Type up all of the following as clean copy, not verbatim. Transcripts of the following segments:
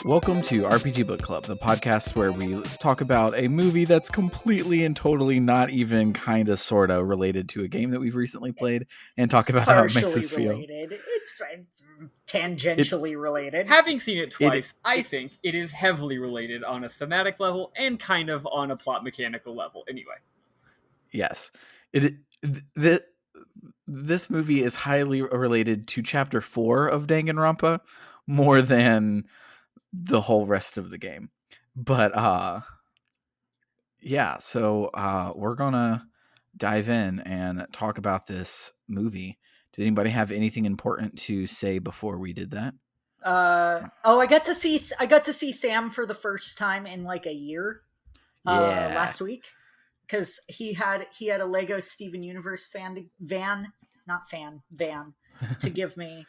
Welcome to RPG Book Club, the podcast where we talk about a movie that's completely and totally not even kind of sort of related to a game that we've recently played, and talk about how it makes us feel. It's tangentially related. Having seen it twice, I think it is heavily related on a thematic level and kind of on a plot mechanical level. Anyway. Yes. This movie is highly related to Chapter 4 of Danganronpa more than the whole rest of the game. But yeah, so we're gonna dive in and talk about this movie. Did anybody have anything important to say before we did that? I got to see Sam for the first time in like a year. Last week, because he had a Lego Steven Universe van to give me,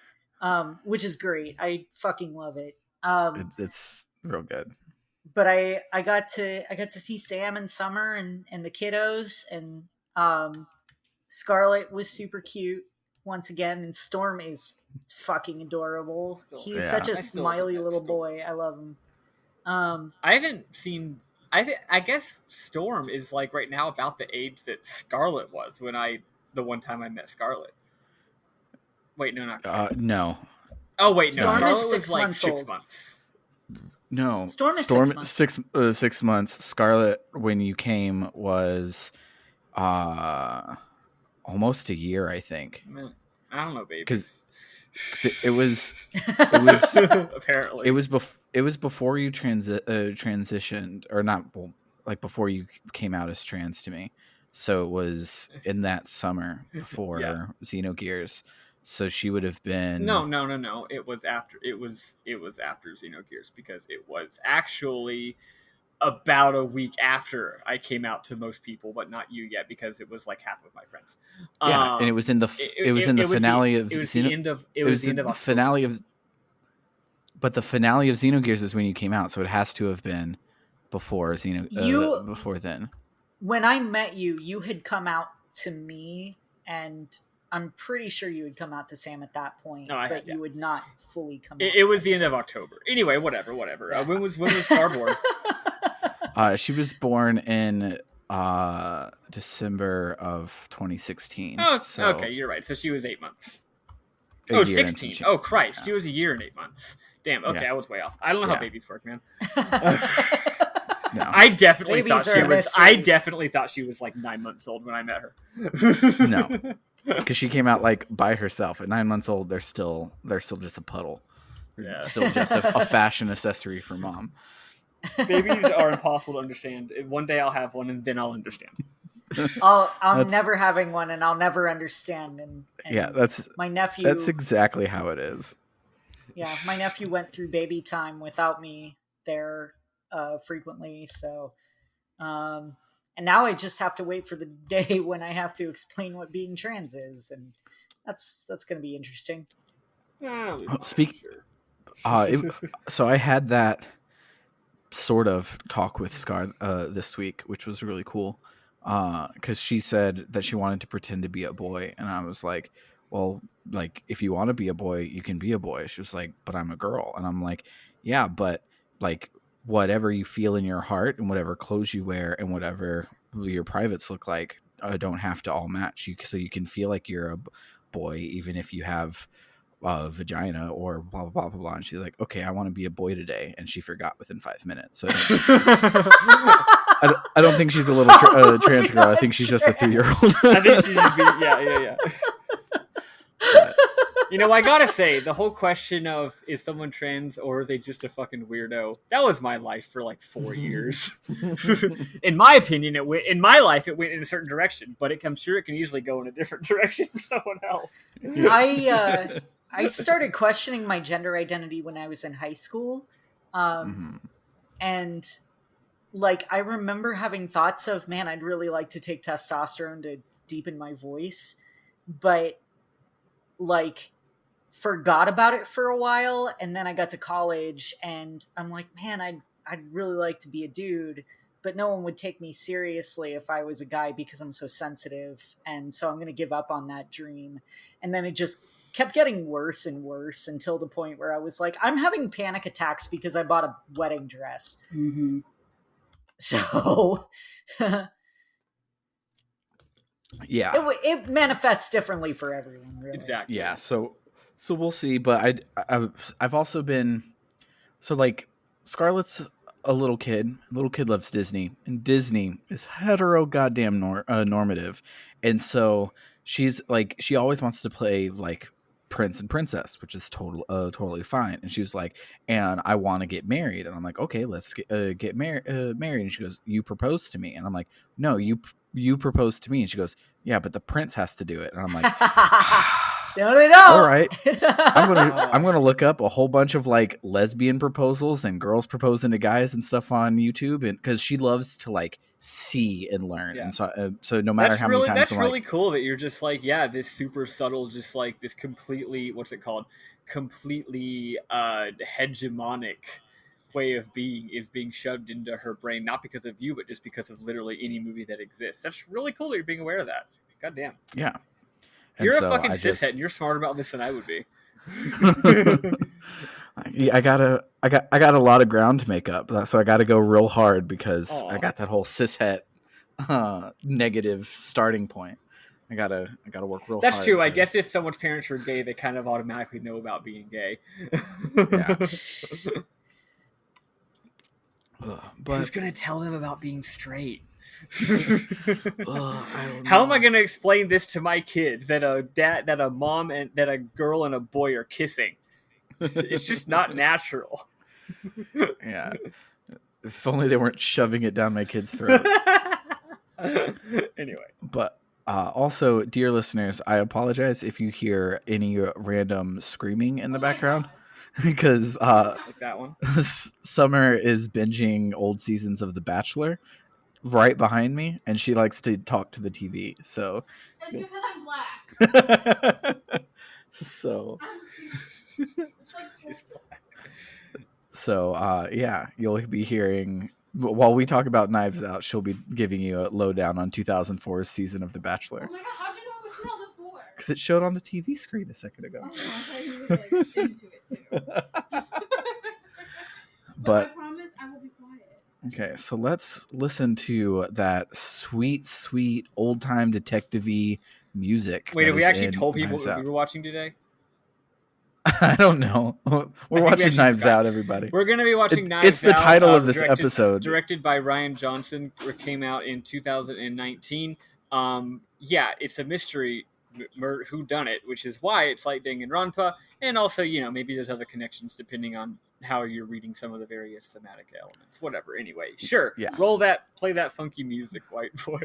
which is great. I fucking love it. It's real good. But I got to see Sam and Summer and the kiddos, and Scarlet was super cute once again, and Storm is fucking adorable. He's such a smiley little boy. I love him. I haven't seen. I guess Storm is like right now about the age that Scarlet was when the one time I met Scarlet. Wait, no, not no. Oh wait, no. Storm Scarlet is 6 was like months 6 old. months. No, Storm is 6 months. 6 months. Scarlet, when you came, was almost a year, I think. I don't know, baby. Because it was apparently it was before you transitioned, or not, like before you came out as trans to me. So it was in that summer before Xenogears. So she would have been No. It was after Xenogears, because it was actually about a week after I came out to most people, but not you yet, because it was like half of my friends. Yeah, and it was in the finale of Xenogears. But the finale of Xenogears is when you came out, so it has to have been before before then. When I met you, you had come out to me, and I'm pretty sure you would come out to Sam at that point, but you would not fully come out. It was the end of October. Anyway, whatever. Yeah. When was Scar born? She was born in December of 2016. Oh, so okay, you're right. So she was 8 months. 16. Oh, Christ. Yeah. She was a year and 8 months. Damn, okay, I was way off. I don't know how babies work, man. No. I definitely thought she was like 9 months old when I met her. No. Because she came out like by herself at 9 months old. They're still just a puddle. Yeah. Still just a fashion accessory for mom. Babies are impossible to understand. One day I'll have one, and then I'll understand. I'm never having one, and I'll never understand. And that's my nephew. That's exactly how it is. Yeah, my nephew went through baby time without me there frequently. So, and now I just have to wait for the day when I have to explain what being trans is, and that's going to be interesting. So I had that sort of talk with Scar this week, which was really cool, because she said that she wanted to pretend to be a boy, and I was like, well, like, if you want to be a boy, you can be a boy. She was like, but I'm a girl. And I'm like, yeah, but like, whatever you feel in your heart and whatever clothes you wear and whatever your privates look like don't have to all match you, so you can feel like you're a boy even if you have a vagina or blah blah blah blah blah. And she's like, okay, I want to be a boy today, and she forgot within 5 minutes. So I don't think she's a little trans girl. I think she's just a 3-year-old. I think she should be yeah. But, I gotta say, the whole question of is someone trans or are they just a fucking weirdo, that was my life for like 4 years. In my opinion, it went in a certain direction, but I'm sure it can easily go in a different direction for someone else. I started questioning my gender identity when I was in high school, and like I remember having thoughts of, man, I'd really like to take testosterone to deepen my voice, but like forgot about it for a while. And then I got to college and I'm like, man, I'd really like to be a dude, but no one would take me seriously if I was a guy because I'm so sensitive. And so I'm going to give up on that dream. And then it just kept getting worse and worse until the point where I was like, I'm having panic attacks because I bought a wedding dress. Mm-hmm. So yeah, it manifests differently for everyone, really. Exactly. Yeah, so we'll see, but I've also been, so like, Scarlett's a little kid. Little kid loves Disney, and Disney is hetero goddamn normative, and so she's like, she always wants to play like prince and princess, which is totally fine. And she was like, and I want to get married, and I'm like, okay, let's get married. And she goes, you proposed to me, and I'm like, no, you proposed to me. And she goes, yeah, but the prince has to do it. And I'm like, no, they don't. All right, I'm gonna look up a whole bunch of like lesbian proposals and girls proposing to guys and stuff on YouTube, and because she loves to like see and learn. Yeah. And so no matter how many times that's I'm really like, cool that you're just like, yeah, this super subtle, just like this completely, what's it called, completely hegemonic way of being is being shoved into her brain, not because of you, but just because of literally any movie that exists. That's really cool that you're being aware of that. God damn. yeah. You're a fucking cishet, and you're smarter about this than I would be. I got a lot of ground to make up, so I got to go real hard because I got that whole cishet negative starting point. I gotta work real hard. That's true. I guess if someone's parents are gay, they kind of automatically know about being gay. Yeah. But who's gonna tell them about being straight? I How am I going to explain this to my kids that a mom and that a girl and a boy are kissing? It's just not natural. Yeah. If only they weren't shoving it down my kids' throats. Anyway. But also, dear listeners, I apologize if you hear any random screaming in the background. Because like that one. Summer is binging old seasons of The Bachelor right behind me, and she likes to talk to the TV. So that's because I'm black. So She's black. So yeah, you'll be hearing while we talk about Knives Out, she'll be giving you a lowdown on 2004's season of The Bachelor. Oh my god, how'd you know it was 2004? Because it showed on the TV screen a second ago. Oh, I thought you were like into it too. But I promise I will be quiet. Okay, so let's listen to that sweet, sweet old-time detective-y music. Wait, have we actually told people what we were watching today? I don't know. We're watching Knives Out, everybody. We're going to be watching Knives Out. It's the title of this episode. Directed by Rian Johnson. It came out in 2019. Yeah, it's a mystery whodunit, which is why it's like Danganronpa. And also, you know, maybe there's other connections depending on how you're reading some of the various thematic elements. Whatever. Anyway, sure. Yeah. Play that funky music, white boy.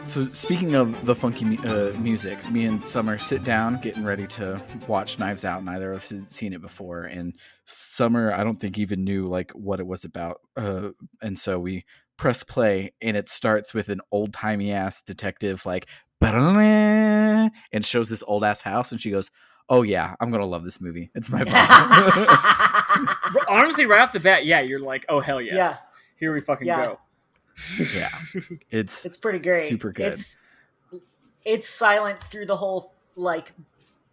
So speaking of the funky music, me and Summer sit down getting ready to watch Knives Out. Neither of us had seen it before, and Summer, I don't think, even knew like what it was about. And so we press play, and it starts with an old-timey ass detective like and shows this old ass house, and she goes, "Oh yeah, I'm gonna love this movie. It's my vibe." Honestly, right off the bat, yeah, you're like, "Oh hell yes. Yeah. Here we fucking go." Yeah, it's pretty great. Super good. It's silent through the whole like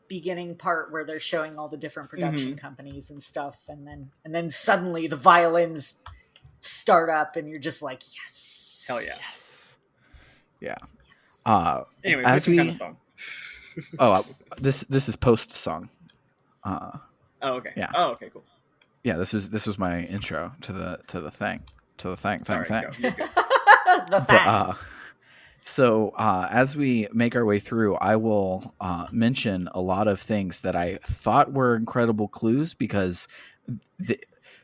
beginning part where they're showing all the different production companies and stuff, and then suddenly the violins start up, and you're just like, yes, hell yeah, yes, yeah. Yes. Anyway, what's the kind of song? This is post song. Oh okay. Yeah. Oh okay, cool. Yeah, this was my intro to the thing. Sorry, The thing. So as we make our way through, I will mention a lot of things that I thought were incredible clues because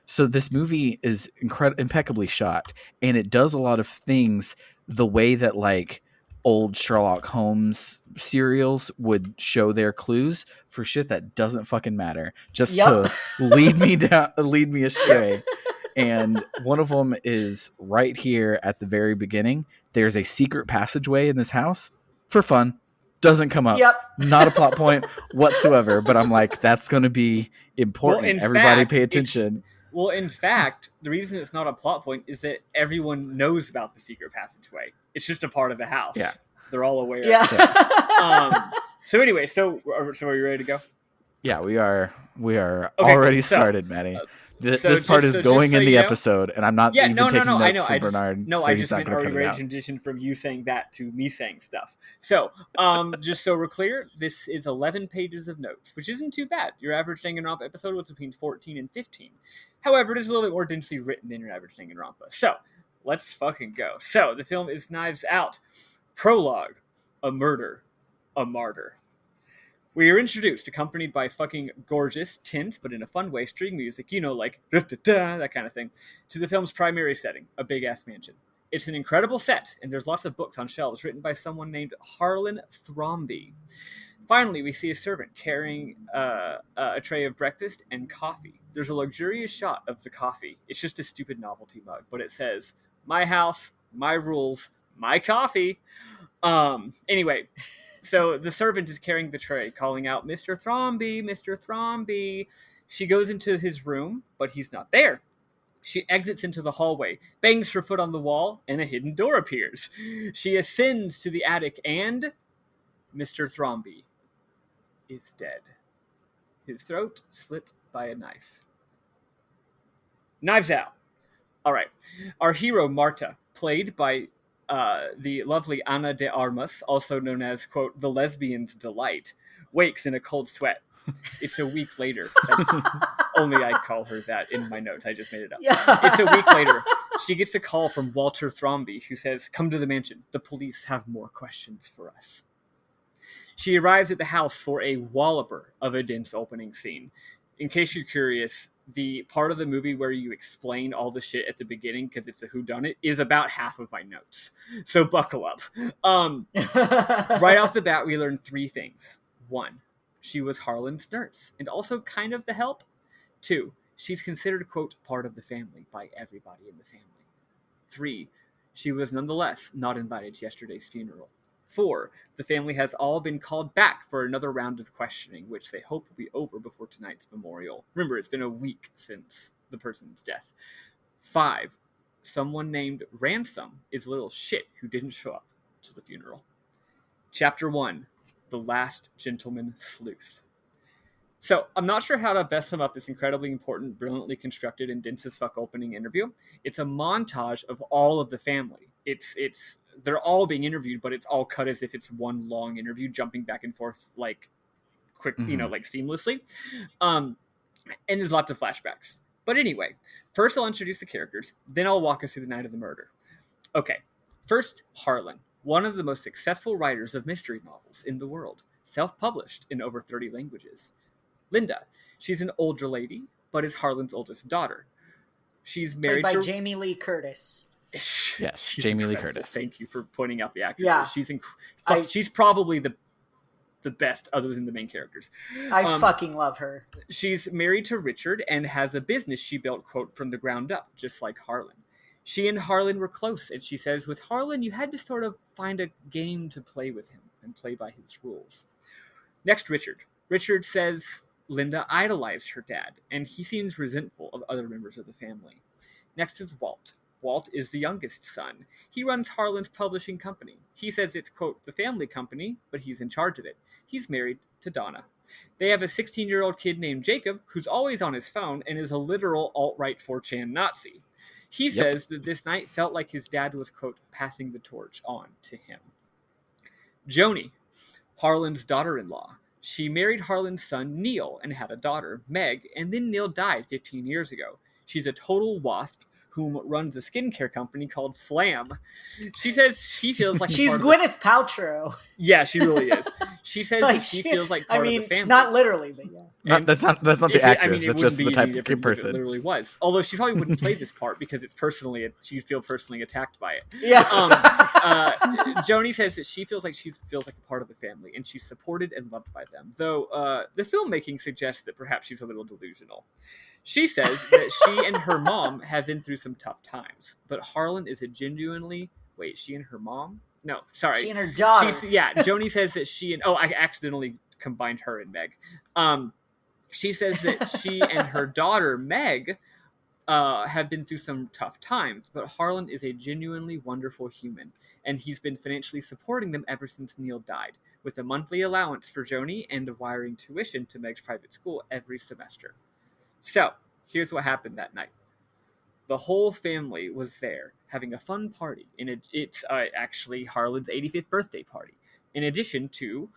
So this movie is impeccably shot, and it does a lot of things the way that like old Sherlock Holmes serials would show their clues for shit that doesn't fucking matter, just to lead me astray. And one of them is right here at the very beginning. There's a secret passageway in this house for fun. Doesn't come up. Not a plot point whatsoever. But I'm like, that's going to be important. Well, everybody pay attention. Well, in fact, the reason it's not a plot point is that everyone knows about the secret passageway. It's just a part of the house. Yeah. They're all aware. Yeah. So anyway, so are you ready to go? Yeah, we are already started, Maddie. This part is going in the episode, and I'm not even taking notes from Bernard. No, I just meant already ready to transition from you saying that to me saying stuff. So, just so we're clear, this is 11 pages of notes, which isn't too bad. Your average Danganronpa episode was between 14 and 15. However, it is a little bit more densely written than your average Danganronpa. So, let's fucking go. So, the film is Knives Out. Prologue. A murder. A martyr. We are introduced, accompanied by fucking gorgeous, tense, but in a fun way, string music, you know, like da-da-da, that kind of thing, to the film's primary setting, a big-ass mansion. It's an incredible set, and there's lots of books on shelves written by someone named Harlan Thrombey. Finally, we see a servant carrying a tray of breakfast and coffee. There's a luxurious shot of the coffee. It's just a stupid novelty mug, but it says, "My house, my rules, my coffee." Anyway... So the servant is carrying the tray, calling out, "Mr. Thrombey, Mr. Thrombey." She goes into his room, but he's not there. She exits into the hallway, bangs her foot on the wall, and a hidden door appears. She ascends to the attic, and Mr. Thrombey is dead. His throat slit by a knife. Knives Out. All right. Our hero, Marta, played by the lovely Ana de Armas, also known as, quote, the lesbian's delight, wakes in a cold sweat. It's a week later. That's only I call her that in my notes. I just made it up. Yeah. It's a week later. She gets a call from Walter Thrombey, who says, "Come to the mansion. The police have more questions for us." She arrives at the house for a walloper of a dense opening scene. In case you're curious, the part of the movie where you explain all the shit at the beginning, because it's a whodunit, is about half of my notes. So buckle up. Right off the bat, we learn 3 things. 1, she was Harlan's nurse, and also kind of the help. 2, she's considered, quote, part of the family by everybody in the family. 3, she was nonetheless not invited to yesterday's funeral. 4, the family has all been called back for another round of questioning, which they hope will be over before tonight's memorial. Remember, it's been a week since the person's death. 5, someone named Ransom is a little shit who didn't show up to the funeral. Chapter 1, The Last Gentleman Sleuth. So, I'm not sure how to best sum up this incredibly important, brilliantly constructed, and dense as fuck opening interview. It's a montage of all of the family. They're all being interviewed, but it's all cut as if it's one long interview, jumping back and forth like quick, like seamlessly. And there's lots of flashbacks. But anyway, first I'll introduce the characters, then I'll walk us through the night of the murder. Okay, first, Harlan, one of the most successful writers of mystery novels in the world, self-published in over 30 languages. Linda, she's an older lady, but is Harlan's oldest daughter. She's married by to Jamie Lee Curtis. Yes, she's Jamie Lee incredible. Curtis. Thank you for pointing out the actress. Yeah. She's probably the best other than the main characters. I fucking love her. She's married to Richard and has a business she built, quote, from the ground up, just like Harlan. She and Harlan were close, and she says, with Harlan, you had to sort of find a game to play with him and play by his rules. Next, Richard. Richard says Linda idolized her dad, and he seems resentful of other members of the family. Next is Walt. Walt is the youngest son. He runs Harlan's publishing company. He says it's, quote, the family company, but he's in charge of it. He's married to Donna. They have a 16-year-old kid named Jacob, who's always on his phone and is a literal alt-right 4chan Nazi. He says that this night felt like his dad was, quote, passing the torch on to him. Joni, Harlan's daughter-in-law. She married Harlan's son, Neil, and had a daughter, Meg, and then Neil died 15 years ago. She's a total wasp whom runs a skincare company called Flam. She says she feels like She's part of Gwyneth Paltrow. yeah, she really is. She says Like, that she feels like part of the family. not literally, but yeah. That's not the actress. It That's wouldn't just be the any type of different if it person. literally was. Although she probably wouldn't play this part because it's she'd feel personally attacked by it. Yeah. Joni says that she feels like a part of the family and she's supported and loved by them. Though the filmmaking suggests that perhaps she's a little delusional. She says that she and her mom have been through some tough times, but Harlan is a genuinely she and her mom? No, sorry. She and her daughter. Joni says that I accidentally combined her and Meg. She says that she and her daughter, Meg, have been through some tough times, but Harlan is a genuinely wonderful human, and he's been financially supporting them ever since Neil died, with a monthly allowance for Joni and wiring tuition to Meg's private school every semester. So, here's what happened that night. The whole family was there, having a fun party. It's actually Harlan's 85th birthday party. In addition to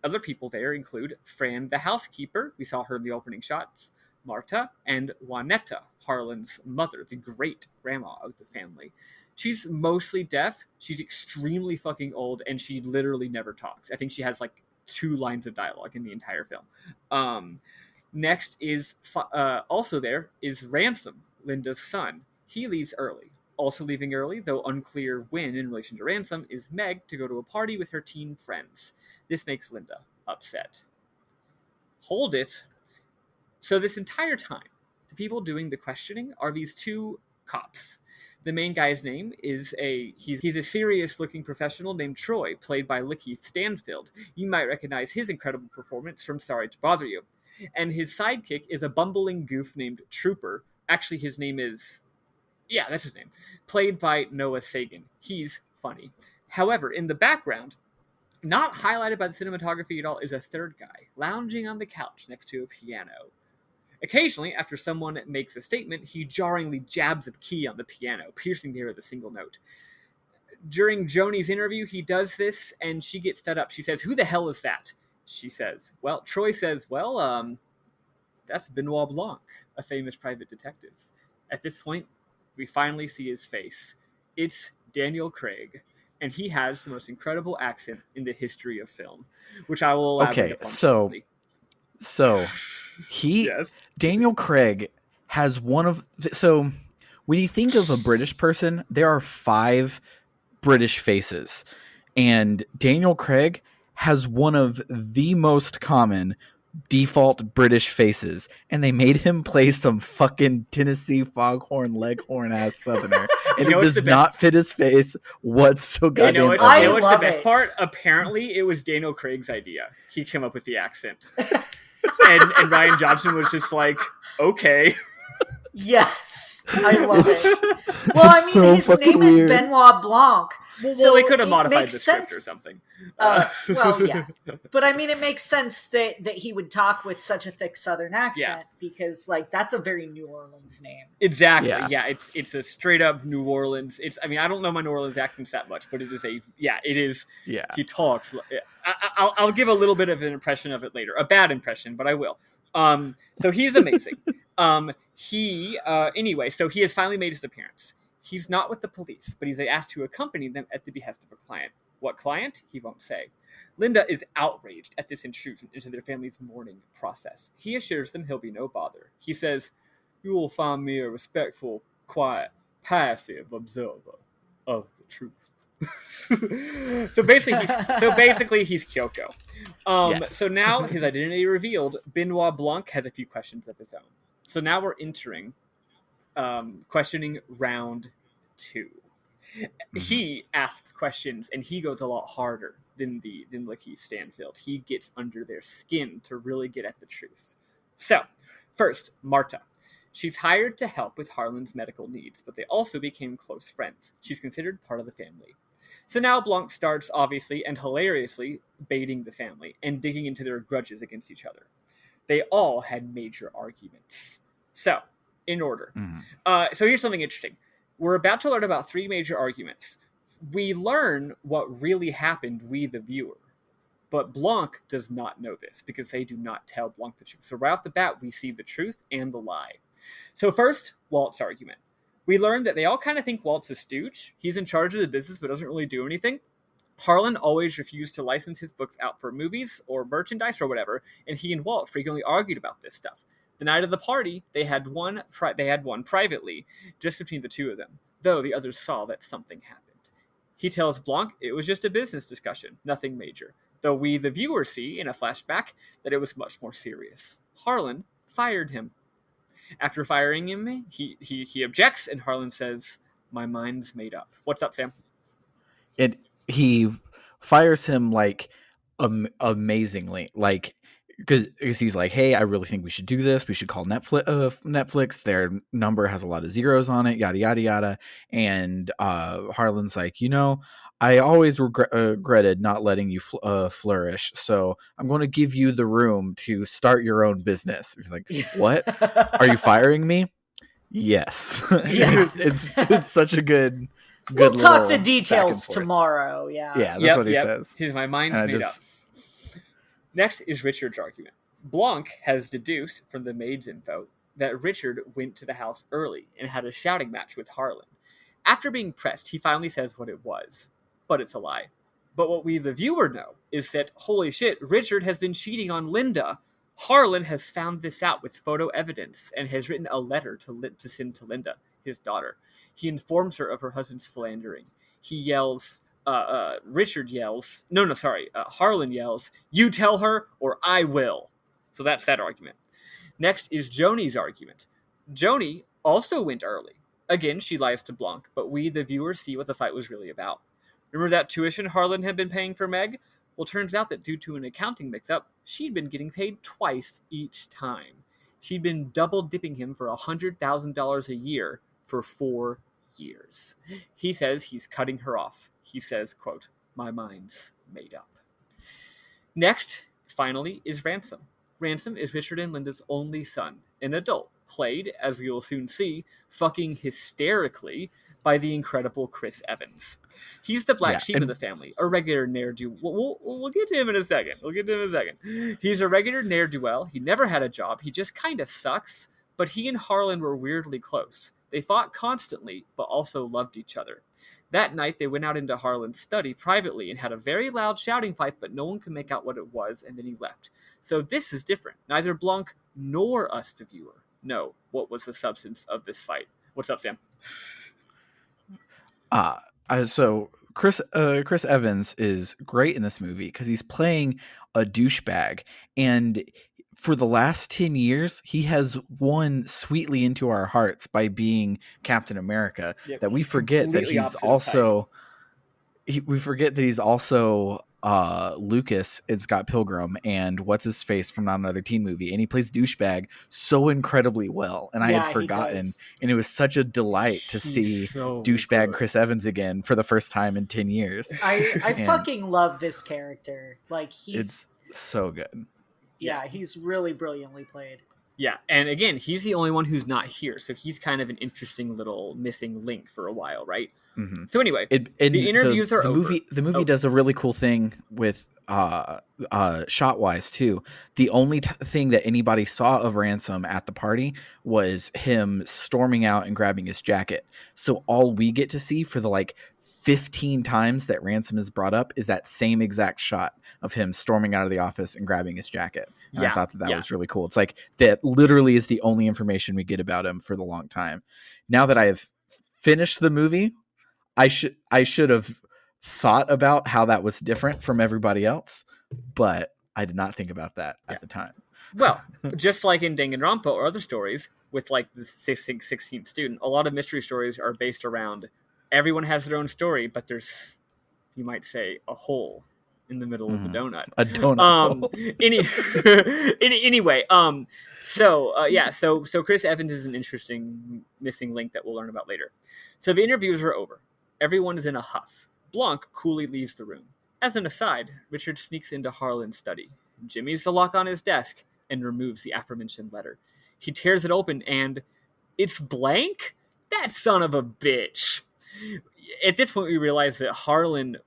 other people there include Fran the housekeeper, we saw her in the opening shots, Marta, and Juanetta, Harlan's mother, the great grandma of the family. She's mostly deaf, she's extremely fucking old, and she literally never talks. I think she has like 2 lines of dialogue in the entire film. Next is, also there, is Ransom, Linda's son. He leaves early. Also leaving early, though unclear when in relation to Ransom, is Meg to go to a party with her teen friends. This makes Linda upset. Hold it. So this entire time, the people doing the questioning are these 2 cops. The main guy's name is he's a serious-looking professional named Troy, played by Lakeith Stanfield. You might recognize his incredible performance from Sorry to Bother You. And his sidekick is a bumbling goof named Trooper. Actually, his name is... yeah, that's his name. Played by Noah Sagan. He's funny. However, in the background, not highlighted by the cinematography at all, is a third guy, lounging on the couch next to a piano. Occasionally, after someone makes a statement, he jarringly jabs a key on the piano, piercing the air with a single note. During Joni's interview, he does this, and she gets fed up. She says, "Who the hell is that?" She says, Troy says, that's Benoit Blanc, a famous private detective. At this point, we finally see his face. It's Daniel Craig, and he has the most incredible accent in the history of film, which I will elaborate upon shortly. So Yes. Daniel Craig has one of so when you think of a British person, there are 5 British faces, and Daniel Craig has one of the most common default British faces, and they made him play some fucking Tennessee foghorn leghorn ass southerner, and it does not fit his face whatsoever. You know what's the best part? Apparently, it was Daniel Craig's idea. He came up with the accent, and Ryan Johnson was just like, okay. Yes, I love it. Well, I mean, his name is Benoit Blanc. Well, they could have modified the script or something. Well, yeah. But I mean, it makes sense that he would talk with such a thick Southern accent because, like, that's a very New Orleans name. Exactly. Yeah, it's a straight up New Orleans. I mean, I don't know my New Orleans accents that much, but it is. Yeah. He talks. I'll give a little bit of an impression of it later. A bad impression, but I will. So he's amazing. Anyway, so he has finally made his appearance. He's not with the police, but he's asked to accompany them at the behest of a client. What client? He won't say. Linda is outraged at this intrusion into their family's mourning process. He assures them he'll be no bother. He says, "You will find me a respectful, quiet, passive observer of the truth." So basically, he's Kyoko. Yes. So now his identity revealed, Benoit Blanc has a few questions of his own. So now we're entering questioning round 2. Mm-hmm. He asks questions, and he goes a lot harder than Lakeith Stanfield. He gets under their skin to really get at the truth. So, first, Marta. She's hired to help with Harlan's medical needs, but they also became close friends. She's considered part of the family. So now Blanc starts, obviously, and hilariously, baiting the family and digging into their grudges against each other. They all had major arguments. So, in order. Mm-hmm. So here's something interesting. We're about to learn about 3 major arguments. We learn what really happened, we the viewer. But Blanc does not know this, because they do not tell Blanc the truth. So right off the bat, we see the truth and the lie. So first, Walt's argument. We learned that they all kind of think Walt's a stooge. He's in charge of the business but doesn't really do anything. Harlan always refused to license his books out for movies or merchandise or whatever, and he and Walt frequently argued about this stuff. The night of the party, they had one privately, just between the two of them, though the others saw that something happened. He tells Blanc it was just a business discussion, nothing major, though we, the viewer, see in a flashback that it was much more serious. Harlan fired him. After firing him, he objects, and Harlan says, "My mind's made up." What's up, Sam? He fires him like amazingly, like because he's like, "Hey, I really think we should do this. We should call Netflix. Their number has a lot of zeros on it, yada yada yada." And Harlan's like, I always regretted not letting you flourish, so I'm going to give you the room to start your own business. He's like, "What? Are you firing me?" Yes. It's such a good. We'll talk the details tomorrow. Yeah. Yeah, that's what he says. My mind's made up. Next is Richard's argument. Blanc has deduced from the maid's info that Richard went to the house early and had a shouting match with Harlan. After being pressed, he finally says what it was, but it's a lie. But what we, the viewer, know is that, holy shit, Richard has been cheating on Linda. Harlan has found this out with photo evidence and has written a letter to send to Linda, his daughter. He informs her of her husband's philandering. He yells, Harlan yells, "You tell her or I will." So that's that argument. Next is Joni's argument. Joni also went early. Again, she lies to Blanc, but we, the viewers, see what the fight was really about. Remember that tuition Harlan had been paying for Meg? Well, turns out that due to an accounting mix-up, she'd been getting paid twice each time. She'd been double-dipping him for $100,000 a year for 4 years. He says he's cutting her off. He says, quote, "My mind's made up." Next, finally, is Ransom. Ransom is Richard and Linda's only son, an adult, played, as we will soon see, fucking hysterically by the incredible Chris Evans. He's the black sheep of the family, a regular ne'er-do-well. We'll get to him in a second. He's a regular ne'er-do-well. He never had a job. He just kind of sucks, but he and Harlan were weirdly close. They fought constantly, but also loved each other. That night, they went out into Harlan's study privately and had a very loud shouting fight, but no one could make out what it was, and then he left. So this is different. Neither Blanc nor us, the viewer, know what was the substance of this fight. What's up, Sam? So Chris Evans is great in this movie because he's playing a douchebag, and for the last 10 years, he has won sweetly into our hearts by being Captain America. That we forget that he's also Lucas in Scott Pilgrim and what's his face from Not Another Teen Movie, and he plays douchebag so incredibly well. And I had forgotten, and it was such a delight to see douchebag good. Chris Evans again for the first time in 10 years. I fucking love this character. Like it's so good. Yeah, he's really brilliantly played. Yeah, and again, he's the only one who's not here, so he's kind of an interesting little missing link for a while, right? Mm-hmm. So anyway, the interviews are over. The movie does a really cool thing with shot-wise, too. The only thing that anybody saw of Ransom at the party was him storming out and grabbing his jacket. So all we get to see for the 15 times that Ransom is brought up is that same exact shot of him storming out of the office and grabbing his jacket. And I thought that was really cool. It's like that literally is the only information we get about him for the long time. Now that I have finished the movie, I should have thought about how that was different from everybody else, but I did not think about that at the time. Well, just like in Danganronpa or other stories with the 16th student, a lot of mystery stories are based around everyone has their own story, but there's, you might say, a hole in the middle of the donut. A donut. Anyway, so Chris Evans is an interesting missing link that we'll learn about later. So the interviews are over. Everyone is in a huff. Blanc coolly leaves the room. As an aside, Richard sneaks into Harlan's study. Jimmy's the lock on his desk and removes the aforementioned letter. He tears it open and it's blank? That son of a bitch. At this point, we realize that Harlan,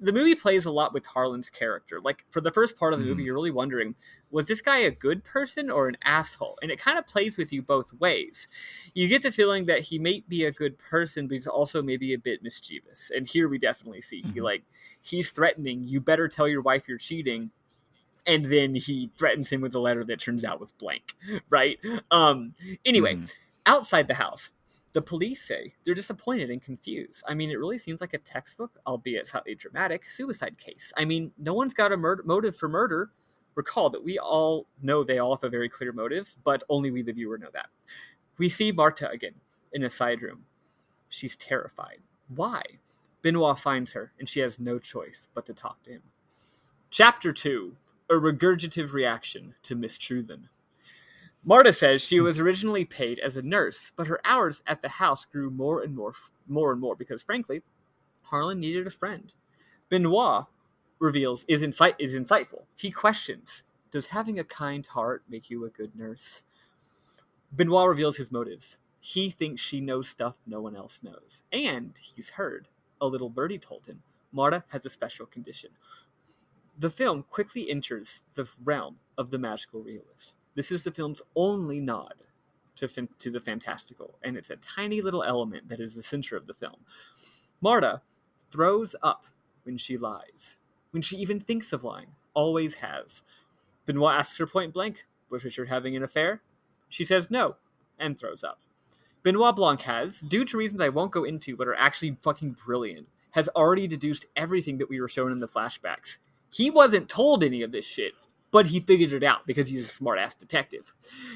the movie plays a lot with Harlan's character. Like, for the first part of the movie, you're really wondering, was this guy a good person or an asshole? And it kind of plays with you both ways. You get the feeling that he may be a good person, but he's also maybe a bit mischievous. And here we definitely see he's threatening, you better tell your wife you're cheating. And then he threatens him with a letter that turns out was blank, right? Anyway, outside the house, the police say they're disappointed and confused. I mean, it really seems like a textbook, albeit slightly dramatic, suicide case. I mean, no one's got a motive for murder. Recall that we all know they all have a very clear motive, but only we, the viewer, know that. We see Marta again in a side room. She's terrified. Why? Benoit finds her, and she has no choice but to talk to him. Chapter 2, a regurgitative reaction to Miss Truthen. Marta says she was originally paid as a nurse, but her hours at the house grew more and more because, frankly, Harlan needed a friend. Benoit reveals is insightful. He questions, does having a kind heart make you a good nurse? Benoit reveals his motives. He thinks she knows stuff no one else knows. And he's heard. A little birdie told him. Marta has a special condition. The film quickly enters the realm of the magical realist. This is the film's only nod to the fantastical, and it's a tiny little element that is the center of the film. Marta throws up when she lies, when she even thinks of lying, always has. Benoit asks her point blank, was Richard having an affair? She says no, and throws up. Benoit Blanc has, due to reasons I won't go into but are actually fucking brilliant, has already deduced everything that we were shown in the flashbacks. He wasn't told any of this shit, but he figured it out because he's a smart-ass detective.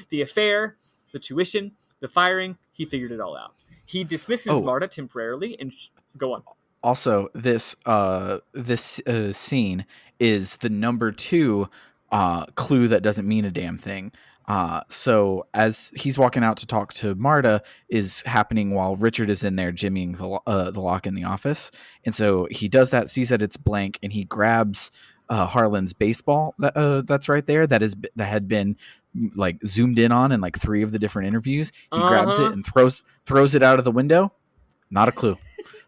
The affair, the tuition, the firing, he figured it all out. He dismisses Marta temporarily and go on. Also, this scene is the number 2 clue that doesn't mean a damn thing. So as he's walking out to talk to Marta is happening while Richard is in there jimmying the lock in the office. And so he does that, sees that it's blank, and he grabs Harlan's baseball that's right there that had been like zoomed in on in like 3 of the different interviews. He grabs it and throws it out of the window. Not a clue.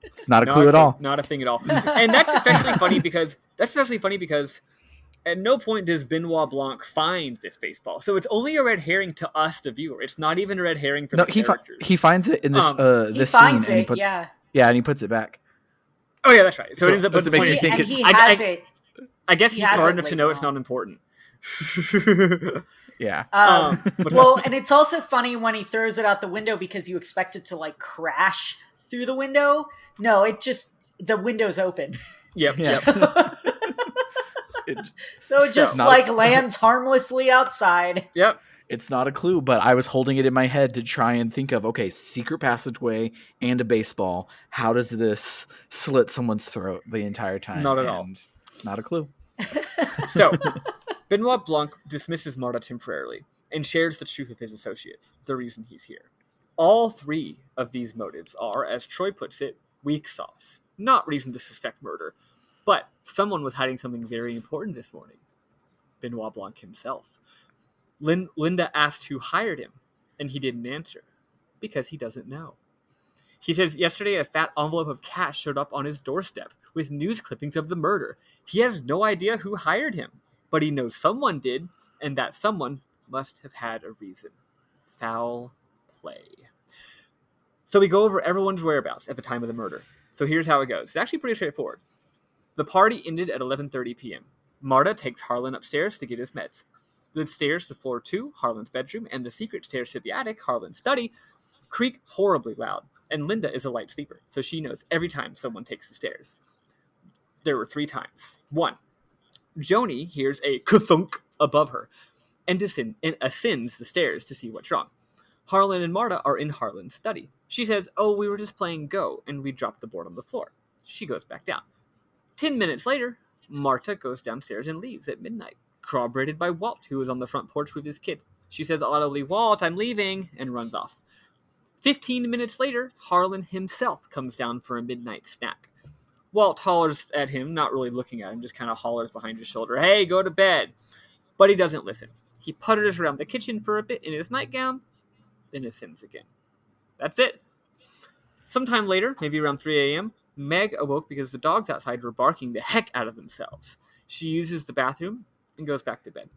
It's not a clue at all. Not a thing at all. And that's especially funny because at no point does Benoit Blanc find this baseball. So it's only a red herring to us, the viewer. It's not even a red herring for the characters. He finds it in this this scene, and he puts and he puts it back. Oh yeah, that's right. So it ends up that's what makes me think he has it. I guess he's smart enough to know it's not important. Yeah. Well, and it's also funny when he throws it out the window because you expect it to like crash through the window. No, the window's open. Yep. So it just lands harmlessly outside. Yep. It's not a clue, but I was holding it in my head to try and think of, okay, secret passageway and a baseball. How does this slit someone's throat the entire time? Not at all. Not a clue. So, Benoit Blanc dismisses Marta temporarily and shares the truth with his associates, the reason he's here. All 3 of these motives are, as Troy puts it, weak sauce. Not reason to suspect murder, but someone was hiding something very important this morning. Benoit Blanc himself. Linda asked who hired him, and he didn't answer, because he doesn't know. He says yesterday a fat envelope of cash showed up on his doorstep with news clippings of the murder. He has no idea who hired him, but he knows someone did, and that someone must have had a reason. Foul play. So we go over everyone's whereabouts at the time of the murder. So here's how it goes. It's actually pretty straightforward. The party ended at 11:30 p.m. Marta takes Harlan upstairs to get his meds. The stairs to floor 2, Harlan's bedroom, and the secret stairs to the attic, Harlan's study, creak horribly loud. And Linda is a light sleeper, so she knows every time someone takes the stairs. There were 3 times. 1. Joni hears a ka-thunk above her and ascends the stairs to see what's wrong. Harlan and Marta are in Harlan's study. She says, we were just playing Go, and we dropped the board on the floor. She goes back down. 10 minutes later, Marta goes downstairs and leaves at midnight, corroborated by Walt, who was on the front porch with his kid. She says audibly, "Walt, I'm leaving," and runs off. 15 minutes later, Harlan himself comes down for a midnight snack. Walt hollers at him, not really looking at him, just kind of hollers behind his shoulder, "Hey, go to bed." But he doesn't listen. He putters around the kitchen for a bit in his nightgown, then ascends again. That's it. Sometime later, maybe around 3 a.m., Meg awoke because the dogs outside were barking the heck out of themselves. She uses the bathroom and goes back to bed.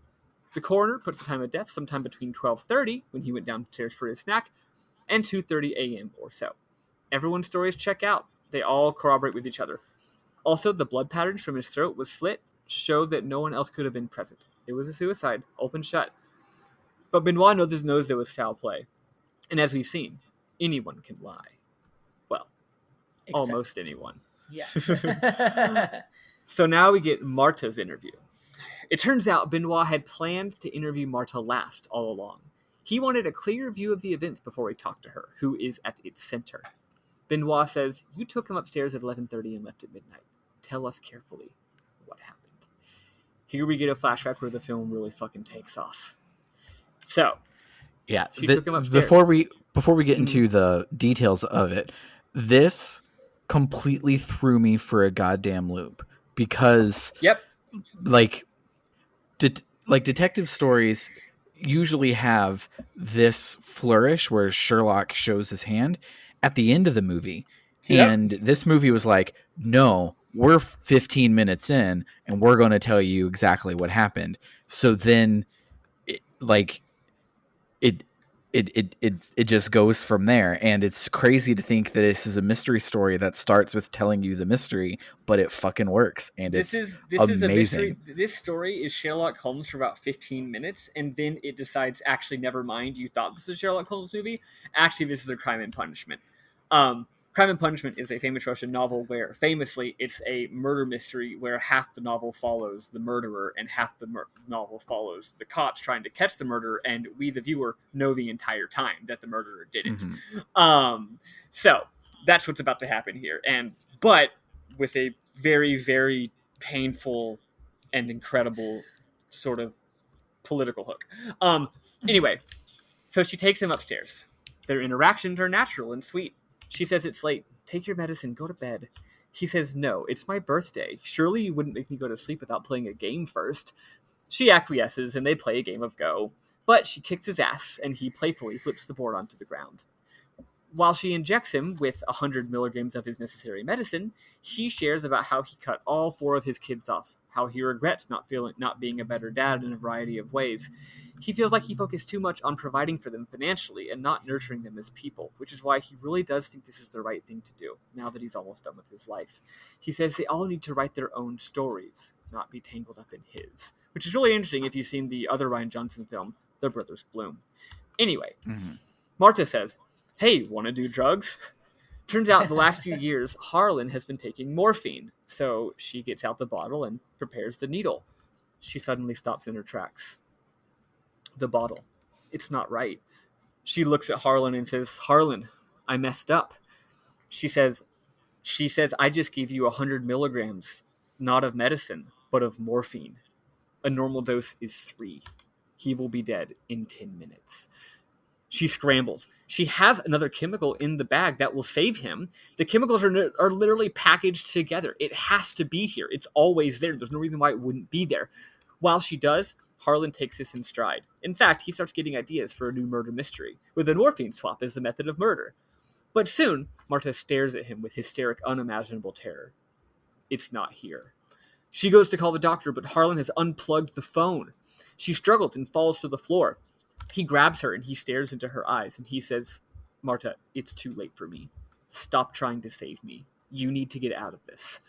The coroner puts the time of death sometime between 12:30, when he went downstairs for his snack, and 2:30 a.m. or so. Everyone's stories check out. They all corroborate with each other. Also, the blood patterns from his throat was slit show that no one else could have been present. It was a suicide, open shut. But Benoit knows there was foul play. And as we've seen, anyone can lie. Well, almost anyone. Yeah. So now we get Marta's interview. It turns out Benoit had planned to interview Marta last all along. He wanted a clear view of the events before he talked to her, who is at its center. Benoit says, "You took him upstairs at 11:30 and left at midnight. Tell us carefully what happened." Here we get a flashback where the film really fucking takes off. So, yeah, she took him upstairs. Before we get into the details of it, this completely threw me for a goddamn loop because, like detective stories usually have this flourish where Sherlock shows his hand at the end of the movie. Yep. And this movie was like, no, we're 15 minutes in and we're going to tell you exactly what happened. So then it just goes from there. And it's crazy to think that this is a mystery story that starts with telling you the mystery, but it fucking works. And this is amazing. A mystery. This story is Sherlock Holmes for about 15 minutes. And then it decides, actually, never mind. You thought this was a Sherlock Holmes movie. Actually, this is a Crime and Punishment. Crime and Punishment is a famous Russian novel where, famously, it's a murder mystery where half the novel follows the murderer and half the novel follows the cops trying to catch the murderer, and we, the viewer, know the entire time that the murderer didn't. Mm-hmm. So that's what's about to happen here, but with a very, very painful and incredible sort of political hook. Anyway, so she takes him upstairs. Their interactions are natural and sweet. She says it's late. Take your medicine. Go to bed. He says, no, it's my birthday. Surely you wouldn't make me go to sleep without playing a game first. She acquiesces, and they play a game of Go. But she kicks his ass, and he playfully flips the board onto the ground. While she injects him with 100 milligrams of his necessary medicine, he shares about how he cut all 4 of his kids off, how he regrets not being a better dad in a variety of ways. He feels like he focused too much on providing for them financially and not nurturing them as people, which is why he really does think this is the right thing to do, now that he's almost done with his life. He says they all need to write their own stories, not be tangled up in his, which is really interesting if you've seen the other Rian Johnson film, The Brothers Bloom. Anyway, Marta says, hey, want to do drugs? Turns out the last few years, Harlan has been taking morphine, so she gets out the bottle and prepares the needle. She suddenly stops in her tracks. The bottle. It's not right. She looks at Harlan and says, Harlan, I messed up. She says, I just gave you 100 milligrams, not of medicine, but of morphine. A normal dose is 3. He will be dead in 10 minutes. She scrambles. She has another chemical in the bag that will save him. The chemicals are literally packaged together. It has to be here. It's always there. There's no reason why it wouldn't be there. While she does, Harlan takes this in stride. In fact, he starts getting ideas for a new murder mystery, with a morphine swap as the method of murder. But soon, Marta stares at him with hysteric, unimaginable terror. It's not here. She goes to call the doctor, but Harlan has unplugged the phone. She struggles and falls to the floor. He grabs her and he stares into her eyes and he says, Marta, it's too late for me. Stop trying to save me. You need to get out of this.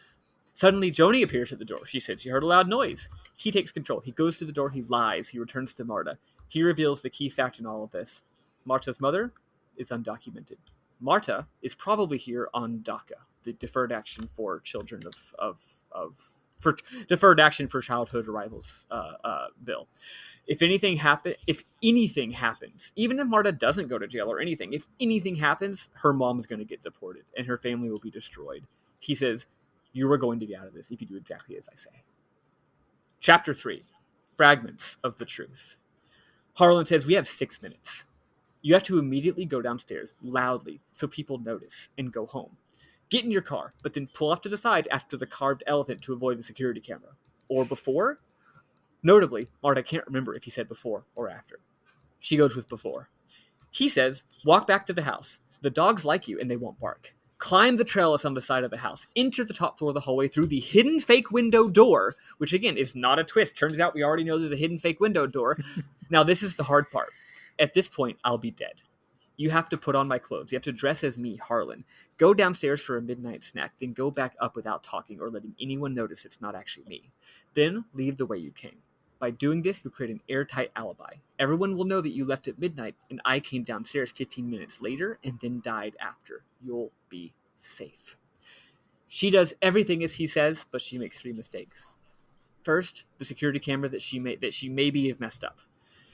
Suddenly, Joni appears at the door. She said she heard a loud noise. He takes control. He goes to the door. He lies. He returns to Marta. He reveals the key fact in all of this. Marta's mother is undocumented. Marta is probably here on DACA, the Deferred Action for Children for Deferred Action for Childhood Arrivals bill. If anything happens, even if Marta doesn't go to jail or anything, if anything happens, her mom's going to get deported and her family will be destroyed. He says, you are going to get out of this if you do exactly as I say. Chapter 3, Fragments of the Truth. Harlan says, we have 6 minutes. You have to immediately go downstairs loudly so people notice and go home. Get in your car, but then pull off to the side after the carved elephant to avoid the security camera. Or before? Notably, Marta can't remember if he said before or after. She goes with before. He says, walk back to the house. The dogs like you and they won't bark. climb the trellis on the side of the house, enter the top floor of the hallway through the hidden fake window door, which again is not a twist. Turns out we already know there's a hidden fake window door. Now this is the hard part. At this point, I'll be dead. You have to put on my clothes. You have to dress as me, Harlan. Go downstairs for a midnight snack, then go back up without talking or letting anyone notice it's not actually me. Then leave the way you came. By doing this, you'll create an airtight alibi. Everyone will know that you left at midnight and I came downstairs 15 minutes later and then died after. You'll be safe. She does everything as he says, but she makes 3 mistakes. First, the security camera that she maybe have messed up.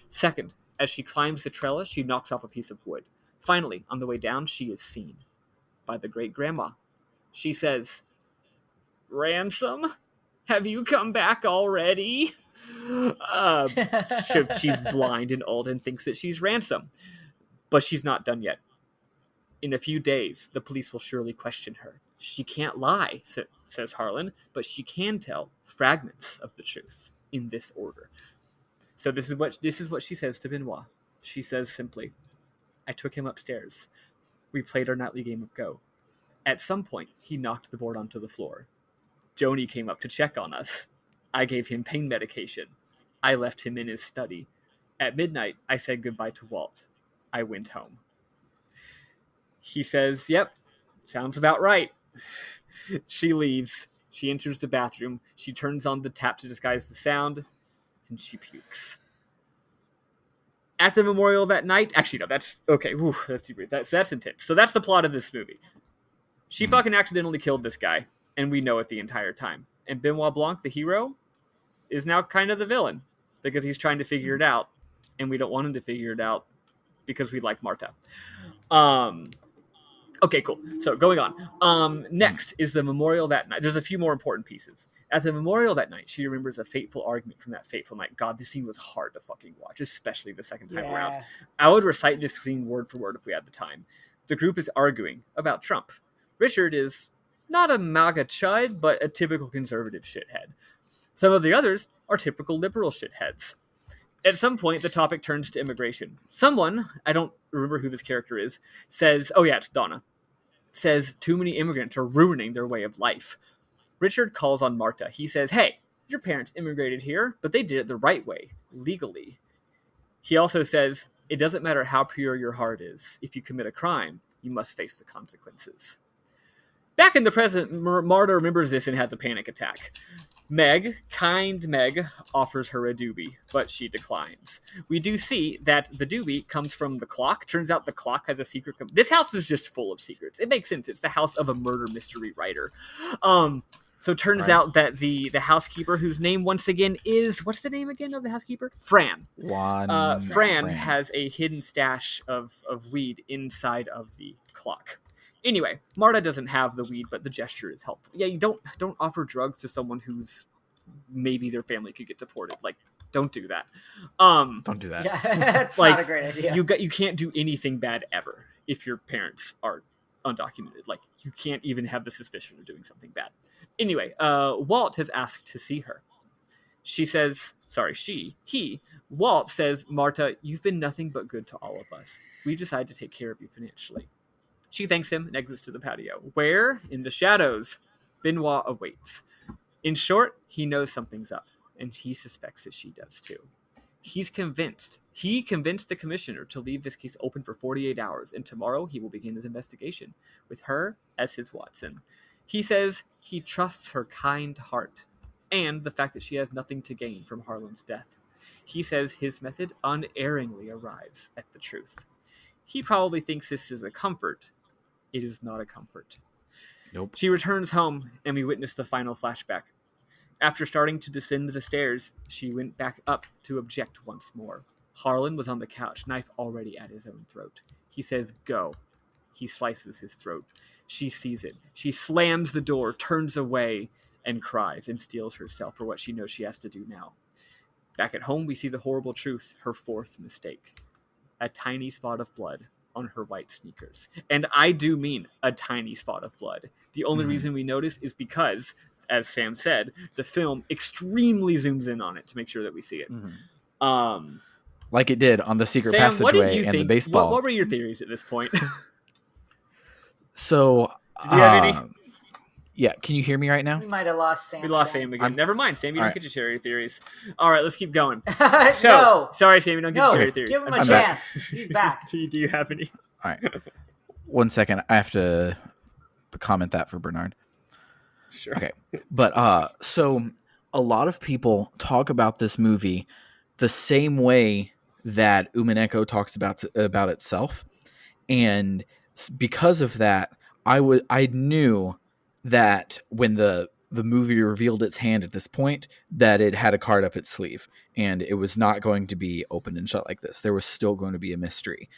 Second, as she climbs the trellis, she knocks off a piece of wood. Finally, on the way down, she is seen by the great-grandma. She says, "Ransom, have you come back already?" She's blind and old and thinks that she's Ransom. But she's not done yet. In a few days, the police will surely question her. She can't lie, says Harlan, but she can tell fragments of the truth in this order. So this is what she says to Benoit. She says simply, "I took him upstairs. We played our nightly game of Go. At some point, he knocked the board onto the floor. Joni came up to check on us. I gave him pain medication. I left him in his study. At midnight, I said goodbye to Walt. I went home." He says, "Yep, sounds about right." She leaves. She enters the bathroom. She turns on the tap to disguise the sound, and she pukes. At the memorial that night, actually, no, that's okay. Whew, that's too brief. That's intense. So that's the plot of this movie. She fucking accidentally killed this guy, and we know it the entire time. And Benoit Blanc, the hero, is now kind of the villain because he's trying to figure it out, and we don't want him to figure it out because we like Marta. Okay, cool. So going on. Next is the memorial that night. There's a few more important pieces. At the memorial that night, she remembers a fateful argument from that fateful night. God, this scene was hard to fucking watch, especially the second time around. I would recite this scene word for word if we had the time. The group is arguing about Trump. Richard is not a MAGA chud, but a typical conservative shithead. Some of the others are typical liberal shitheads. At some point, the topic turns to immigration. Someone, I don't remember who this character is, says, oh yeah, it's Donna, says too many immigrants are ruining their way of life. Richard calls on Marta. He says, hey, your parents immigrated here, but they did it the right way, legally. He also says, it doesn't matter how pure your heart is. If you commit a crime, you must face the consequences. Back in the present, Marta remembers this and has a panic attack. Meg, kind Meg, offers her a doobie, but she declines. We do see that the doobie comes from the clock. Turns out the clock has a secret. This house is just full of secrets. It makes sense. It's the house of a murder mystery writer. So it turns out that the housekeeper, whose name once again is, what's the name again of the housekeeper? Fran. Fran has a hidden stash of weed inside of the clock. Anyway, Marta doesn't have the weed, but the gesture is helpful. Yeah, you don't offer drugs to someone who's maybe their family could get deported. Like, don't do that. Don't do that. Yeah, that's like, not a great idea. You can't do anything bad ever if your parents are undocumented. Like, you can't even have the suspicion of doing something bad. Anyway, Walt has asked to see her. Walt says, Marta, you've been nothing but good to all of us. We decided to take care of you financially. She thanks him and exits to the patio, where, in the shadows, Benoit awaits. In short, he knows something's up, and he suspects that she does too. He's convinced. He convinced the commissioner to leave this case open for 48 hours, and tomorrow he will begin his investigation, with her as his Watson. He says he trusts her kind heart, and the fact that she has nothing to gain from Harlan's death. He says his method unerringly arrives at the truth. He probably thinks this is a comfort. It is not a comfort. Nope. She returns home, and we witness the final flashback. After starting to descend the stairs, she went back up to object once more. Harlan was on the couch, knife already at his own throat. He says, go. He slices his throat. She sees it. She slams the door, turns away, and cries, and steels herself for what she knows she has to do now. Back at home, we see the horrible truth, her fourth mistake. A tiny spot of blood on her white sneakers. And I do mean a tiny spot of blood. The only reason we notice is because, as Sam said, the film extremely zooms in on it to make sure that we see it. Like it did on the secret Sam, passageway and the baseball. What were your theories at this point? So Did you have any? Yeah, can you hear me right now? We might have lost Sam. We lost Sam again. Never mind, Sam. You don't Alright. get to share your theories. All right, let's keep going. So, No, sorry, Sam. You don't get to no, share your theories. give him a I'm chance. He's back. Do you have any? All right. 1 second. I have to comment that for Bernard. Sure. Okay. But so a lot of people talk about this movie the same way that Umineko talks about itself. And because of that, I knew that when the movie revealed its hand at this point, that it had a card up its sleeve, and it was not going to be open and shut like this. There was still going to be a mystery.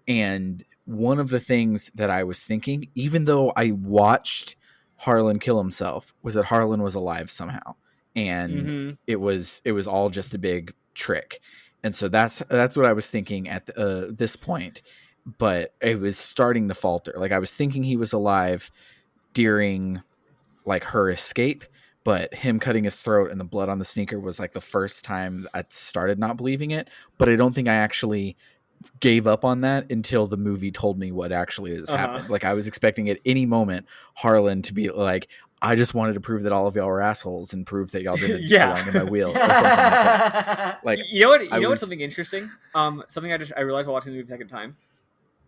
And one of the things that I was thinking, even though I watched Harlan kill himself, was that Harlan was alive somehow, and it was all just a big trick. And so that's what I was thinking at this point. But it was starting to falter. Like, I was thinking he was alive during like her escape, but him cutting his throat and the blood on the sneaker was like the first time I started not believing it. But I don't think I actually gave up on that until the movie told me what actually has happened. Like, I was expecting at any moment Harlan to be like, I just wanted to prove that all of y'all were assholes and prove that y'all didn't belong in my wheel or something like that. Like, you know what? What's something interesting? Something I realized while watching the movie the second time.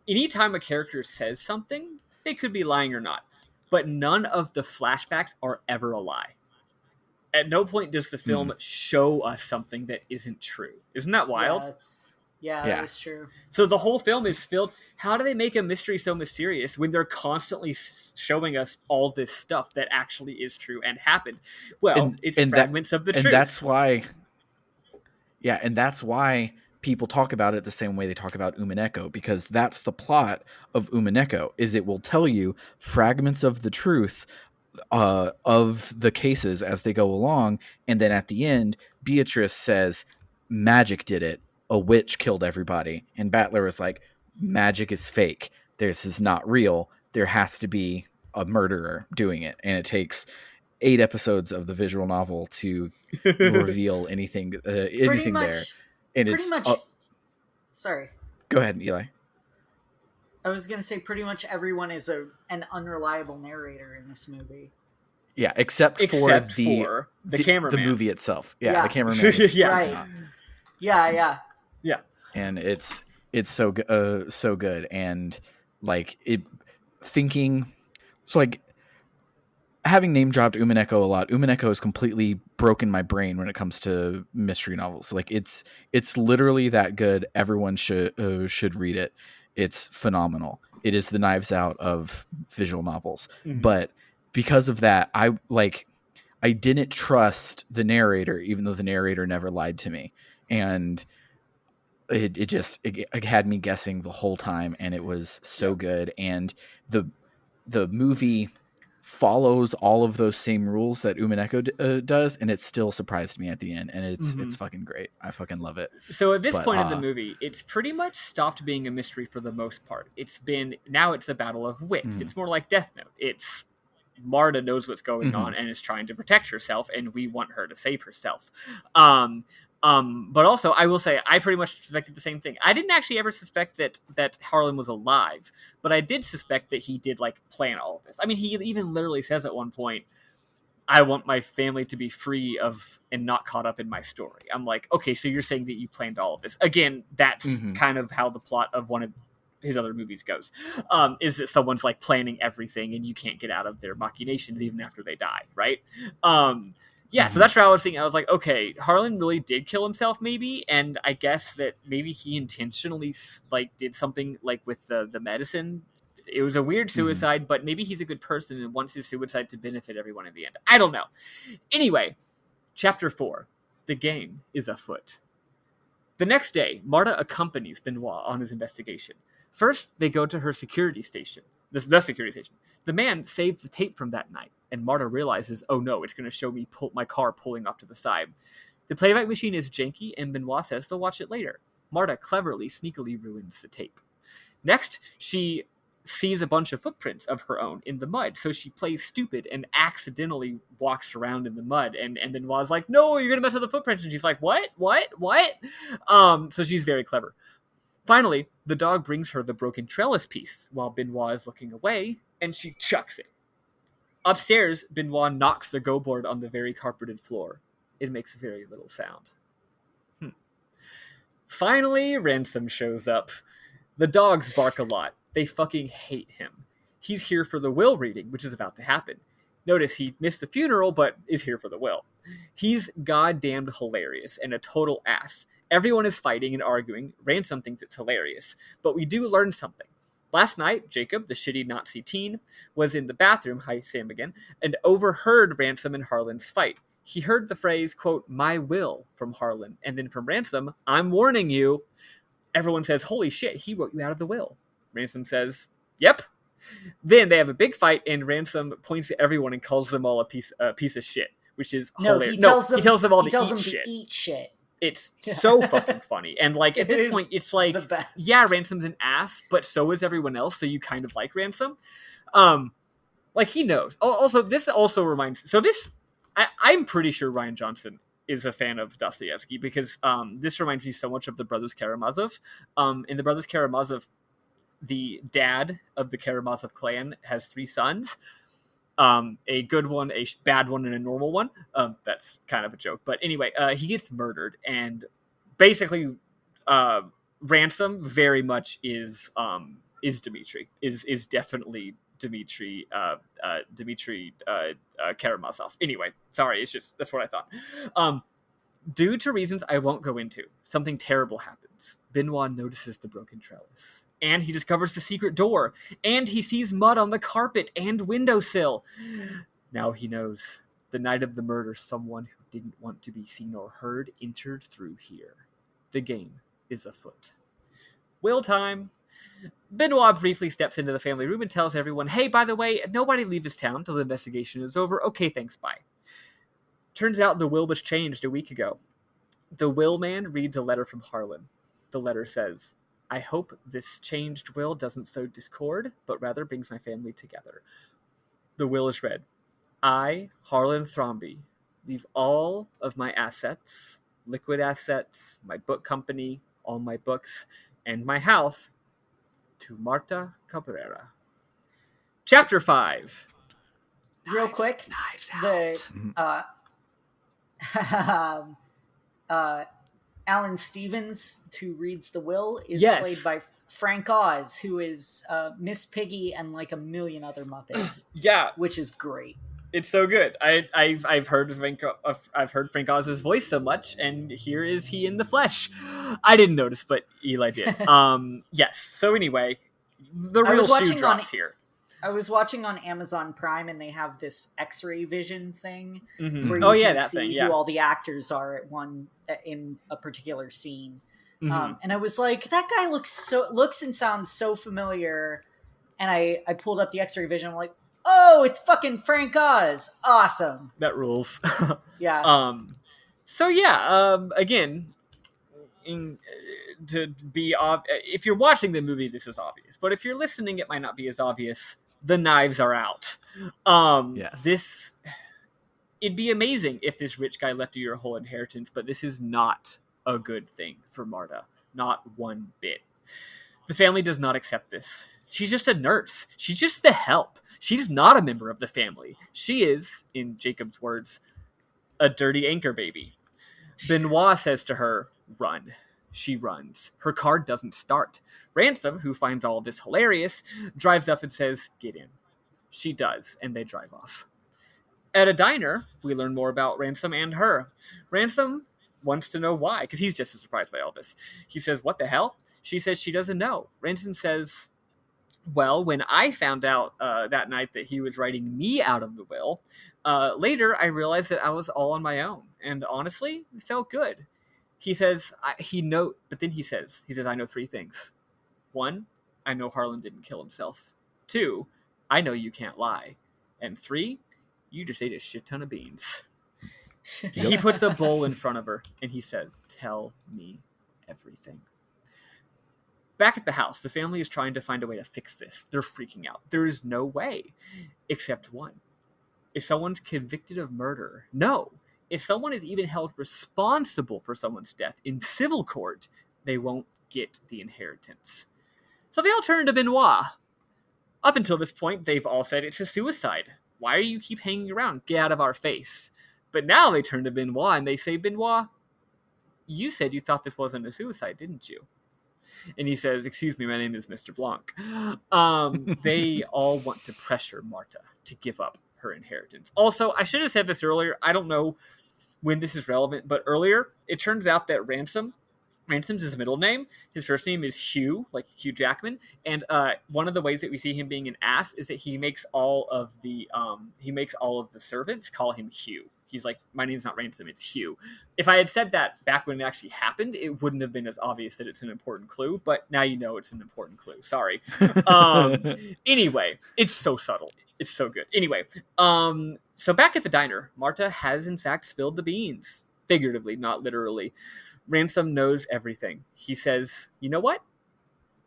Anytime a character says something, they could be lying or not, but none of the flashbacks are ever a lie. At no point does the film show us something that isn't true. Isn't that wild? Yeah, that is true. So the whole film is filled. How do they make a mystery so mysterious when they're constantly showing us all this stuff that actually is true and happened? Well, it's fragments of the truth. And that's why. Yeah, and that's why people talk about it the same way they talk about Umineko, because that's the plot of Umineko, is it will tell you fragments of the truth of the cases as they go along, and then at the end, Beatrice says, magic did it. A witch killed everybody. And Battler is like, magic is fake. This is not real. There has to be a murderer doing it. And it takes 8 episodes of the visual novel to reveal anything there. And pretty much. Sorry. Go ahead, Eli. I was going to say pretty much everyone is an unreliable narrator in this movie. Yeah, except for the cameraman. The movie itself. Yeah. The cameraman. Right. Yeah. And it's so good, and like like having name dropped Umineko a lot. Umineko has completely broken my brain when it comes to mystery novels. Like, it's literally that good. Everyone should read it. It's phenomenal. It is the Knives Out of visual novels. But because of that, I didn't trust the narrator, even though the narrator never lied to me. And it had me guessing the whole time, and it was so good. And the movie follows all of those same rules that Umineko does, and it still surprised me at the end, and it's fucking great. I fucking love it. So at this point in the movie, it's pretty much stopped being a mystery for the most part. Now it's a battle of wits. It's more like Death Note. It's Marta knows what's going on and is trying to protect herself, and we want her to save herself. But also, I will say, I pretty much suspected the same thing. I didn't actually ever suspect that Harlan was alive, but I did suspect that he did, like, plan all of this. I mean, he even literally says at one point, I want my family to be free of and not caught up in my story. I'm like, okay, so you're saying that you planned all of this. Again, that's kind of how the plot of one of his other movies goes, is that someone's, like, planning everything and you can't get out of their machinations even after they die, right? Yeah, so that's what I was thinking. I was like, okay, Harlan really did kill himself, maybe, and I guess that maybe he intentionally, like, did something, like, with the medicine. It was a weird suicide, but maybe he's a good person and wants his suicide to benefit everyone in the end. I don't know. Anyway, Chapter 4. The game is afoot. The next day, Marta accompanies Benoit on his investigation. First, they go to her security station. The security station. The man saved the tape from that night, and Marta realizes, oh no, it's going to show me my car pulling off to the side. The playback machine is janky, and Benoit says they'll watch it later. Marta cleverly, sneakily ruins the tape. Next, she sees a bunch of footprints of her own in the mud, so she plays stupid and accidentally walks around in the mud, and Benoit's like, no, you're going to mess with the footprints, and she's like, what? So she's very clever. Finally, the dog brings her the broken trellis piece. While Benoit is looking away, and she chucks it. Upstairs, Benoit knocks the go board on the very carpeted floor. It makes very little sound. Finally, Ransom shows up. The dogs bark a lot. They fucking hate him. He's here for the will reading, which is about to happen. Notice he missed the funeral, but is here for the will. He's goddamned hilarious and a total ass. Everyone is fighting and arguing. Ransom thinks it's hilarious. But we do learn something. Last night, Jacob, the shitty Nazi teen, was in the bathroom, hi Sam again, and overheard Ransom and Harlan's fight. He heard the phrase, quote, "my will," from Harlan, and then from Ransom, "I'm warning you." Everyone says, "holy shit, he wrote you out of the will." Ransom says, "Yep." Then they have a big fight, and Ransom points at everyone and calls them all a piece of shit, which is hilarious. He tells them all to eat shit. It's so fucking funny. And, like, at this point, it's like, the best. Yeah, Ransom's an ass, but so is everyone else, so you kind of like Ransom. Like, he knows. Also, this also reminds... So this... I'm pretty sure Rian Johnson is a fan of Dostoevsky, because this reminds me so much of the Brothers Karamazov. In the Brothers Karamazov, the dad of the Karamazov clan has 3 sons. A good one, a bad one, and a normal one. That's kind of a joke. But anyway, he gets murdered, and basically Ransom very much is Dmitri. Is definitely Dmitri Karamazov. Anyway, sorry, it's just, that's what I thought. Due to reasons I won't go into, something terrible happens. Benoit notices the broken trellis, and he discovers the secret door, and he sees mud on the carpet and windowsill. Now he knows. The night of the murder, someone who didn't want to be seen or heard entered through here. The game is afoot. Will time. Benoit briefly steps into the family room and tells everyone, "Hey, by the way, nobody leave this town till the investigation is over. Okay, thanks, bye." Turns out the will was changed a week ago. The will man reads a letter from Harlan. The letter says, "I hope this changed will doesn't sow discord, but rather brings my family together." The will is read. "I, Harlan Thromby, leave all of my assets, liquid assets, my book company, all my books, and my house to Marta Cabrera." Chapter 5. Real quick, Knives Out. Alan Stevens, who reads the will, is Yes. played by Frank Oz, who is Miss Piggy and like a million other Muppets, Yeah, which is great. it's so good. I've heard Frank Oz's voice so much, and here is he in the flesh. I didn't notice, but Eli did. Yes. So anyway, the real shoe drops here. I was watching on Amazon Prime, and they have this X-ray vision thing Mm-hmm. where you can see who all the actors are in a particular scene. Mm-hmm. And I was like, that guy looks and sounds so familiar. And I pulled up the X-ray vision. I'm like, oh, it's fucking Frank Oz. Awesome. That rules. Yeah. So yeah. Again, if you're watching the movie, this is obvious. But if you're listening, it might not be as obvious. The knives are out. Yes. It'd be amazing if this rich guy left you your whole inheritance, but this is not a good thing for Marta. Not one bit. The family does not accept this. She's just a nurse. She's just the help. She's not a member of the family. She is, in Jacob's words, a dirty anchor baby. Benoit says to her, "Run." She runs. Her car doesn't start. Ransom, who finds all of this hilarious, drives up and says, "Get in." She does, and they drive off. At a diner, we learn more about Ransom and her. Ransom wants to know why, because he's just as surprised by all this. He says, "What the hell?" She says she doesn't know. Ransom says, "Well, when I found out that night that he was writing me out of the will, later I realized that I was all on my own. And honestly, it felt good." He says, but then he says, "I know 3 things. 1, I know Harlan didn't kill himself. 2, I know you can't lie. And 3, you just ate a shit ton of beans." He puts a bowl in front of her, and he says, "Tell me everything." Back at the house, the family is trying to find a way to fix this. They're freaking out. There is no way, except one. If someone's convicted of murder, no. If someone is even held responsible for someone's death in civil court, they won't get the inheritance. So they all turn to Benoit. Up until this point, they've all said it's a suicide. Why are you keep hanging around? Get out of our face. But now they turn to Benoit and they say, Benoit, you said you thought this wasn't a suicide, didn't you? And he says, excuse me, my name is Mr. Blanc. They all want to pressure Marta to give up her inheritance. Also, I should have said this earlier. I don't know when this is relevant, but earlier, it turns out that Ransom's his middle name. His first name is Hugh, like Hugh Jackman. And one of the ways that we see him being an ass is that he makes all of the servants call him Hugh. He's like, my name's not Ransom, it's Hugh. If I had said that back when it actually happened, it wouldn't have been as obvious that it's an important clue, but now you know it's an important clue. Sorry. Anyway, it's so subtle. It's so good. Anyway, so back at the diner, Marta has in fact spilled the beans. Figuratively, not literally. Ransom knows everything. He says, you know what?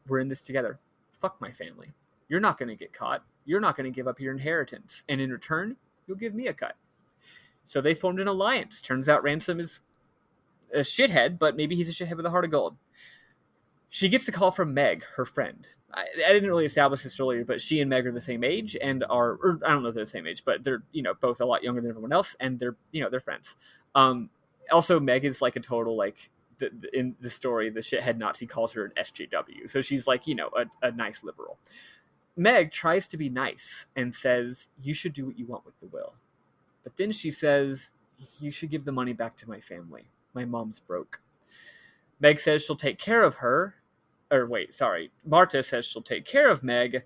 We're in this together. Fuck my family. You're not going to get caught. You're not going to give up your inheritance. And in return, you'll give me a cut. So they formed an alliance. Turns out Ransom is a shithead, but maybe he's a shithead with a heart of gold. She gets the call from Meg, her friend. I didn't really establish this earlier, but she and Meg are the same age and or I don't know if they're the same age, but they're, both a lot younger than everyone else, and they're friends. Also, Meg is like a total, like, in the story, the shithead Nazi calls her an SJW. So she's like, a nice liberal. Meg tries to be nice and says, you should do what you want with the will. But then she says, you should give the money back to my family. My mom's broke. Meg says she'll take care of her. Marta says she'll take care of Meg.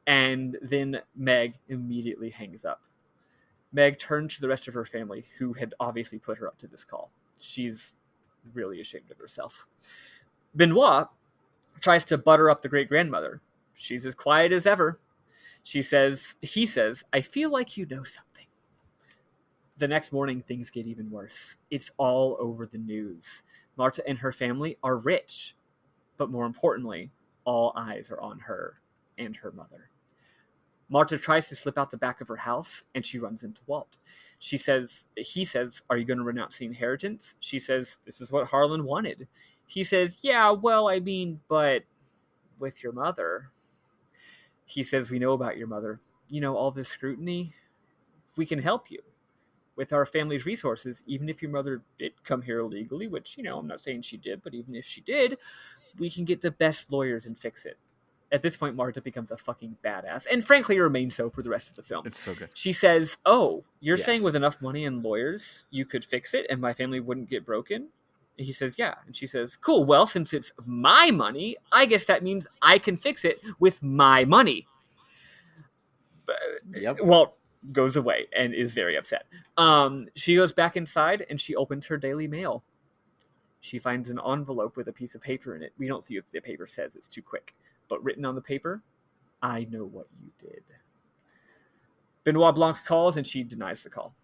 And then Meg immediately hangs up. Meg turned to the rest of her family, who had obviously put her up to this call. She's really ashamed of herself. Benoit tries to butter up the great-grandmother. She's as quiet as ever. He says, I feel like you know something. The next morning, things get even worse. It's all over the news. Marta and her family are rich. But more importantly, all eyes are on her and her mother. Marta tries to slip out the back of her house, and she runs into Walt. He says, are you going to renounce the inheritance? She says, this is what Harlan wanted. He says, yeah, well, I mean, but with your mother. He says, we know about your mother. All this scrutiny, we can help you. With our family's resources, even if your mother did come here illegally, which, I'm not saying she did, but even if she did, we can get the best lawyers and fix it. At this point, Marta becomes a fucking badass, and frankly remains so for the rest of the film. It's so good. She says, oh, you're saying with enough money and lawyers, you could fix it and my family wouldn't get broken? And he says, yeah. And she says, cool, well, since it's my money, I guess that means I can fix it with my money. Yep. Walt goes away and is very upset. She goes back inside and she opens her Daily Mail. She finds an envelope with a piece of paper in it. We don't see what the paper says. It's too quick. But written on the paper, I know what you did. Benoit Blanc calls and she denies the call.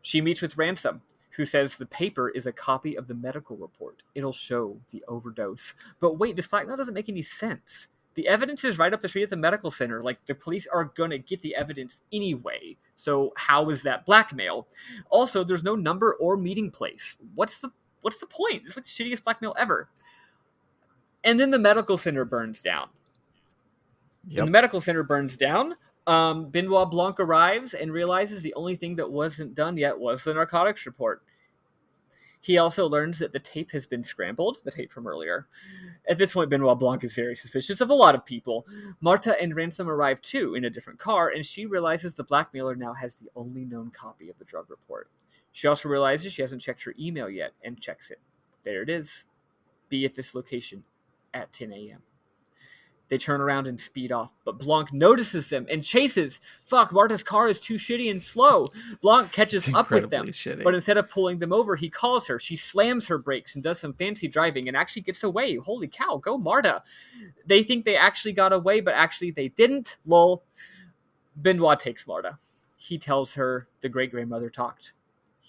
She meets with Ransom, who says the paper is a copy of the medical report. It'll show the overdose. But wait, this blackmail doesn't make any sense. The evidence is right up the street at the medical center. Like, the police are going to get the evidence anyway. So how is that blackmail? Also, there's no number or meeting place. What's the point? It's like the shittiest blackmail ever. And then the medical center burns down. Yep. When the medical center burns down, Benoit Blanc arrives and realizes the only thing that wasn't done yet was the narcotics report. He also learns that the tape has been scrambled, the tape from earlier. At this point, Benoit Blanc is very suspicious of a lot of people. Marta and Ransom arrive too in a different car, and she realizes the blackmailer now has the only known copy of the drug report. She also realizes she hasn't checked her email yet and checks it. There it is. Be at this location at 10 a.m. They turn around and speed off, but Blanc notices them and chases. Fuck, Marta's car is too shitty and slow. Blanc catches up with them, shitty. But instead of pulling them over, he calls her. She slams her brakes and does some fancy driving and actually gets away. Holy cow, go Marta. They think they actually got away, but actually they didn't. Lol. Benoit takes Marta. He tells her the great-grandmother talked.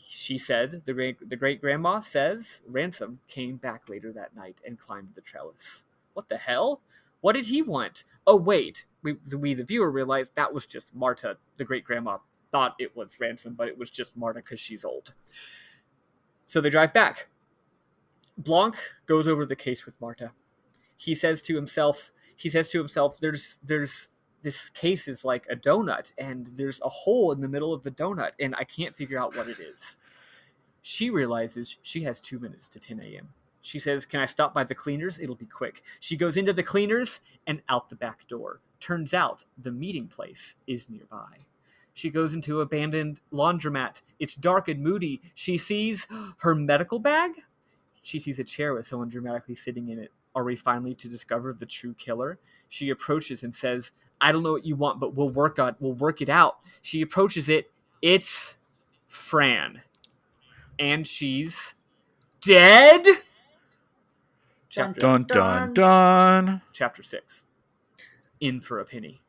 She said, the great-grandma says, Ransom came back later that night and climbed the trellis. What the hell? What did he want? Oh, wait. We, the viewer, realized that was just Marta. The great-grandma thought it was Ransom, but it was just Marta because she's old. So they drive back. Blanc goes over the case with Marta. He says to himself, there's this case is like a donut, and there's a hole in the middle of the donut, and I can't figure out what it is. She realizes she has 2 minutes to 10 a.m. She says, can I stop by the cleaners? It'll be quick. She goes into the cleaners and out the back door. Turns out the meeting place is nearby. She goes into abandoned laundromat. It's dark and moody. She sees her medical bag. She sees a chair with someone dramatically sitting in it. Are we finally to discover the true killer? She approaches and says, I don't know what you want, but we'll work it out. She approaches it. It's Fran. And she's dead. Chapter Dun dun dun. Chapter 6. In for a penny.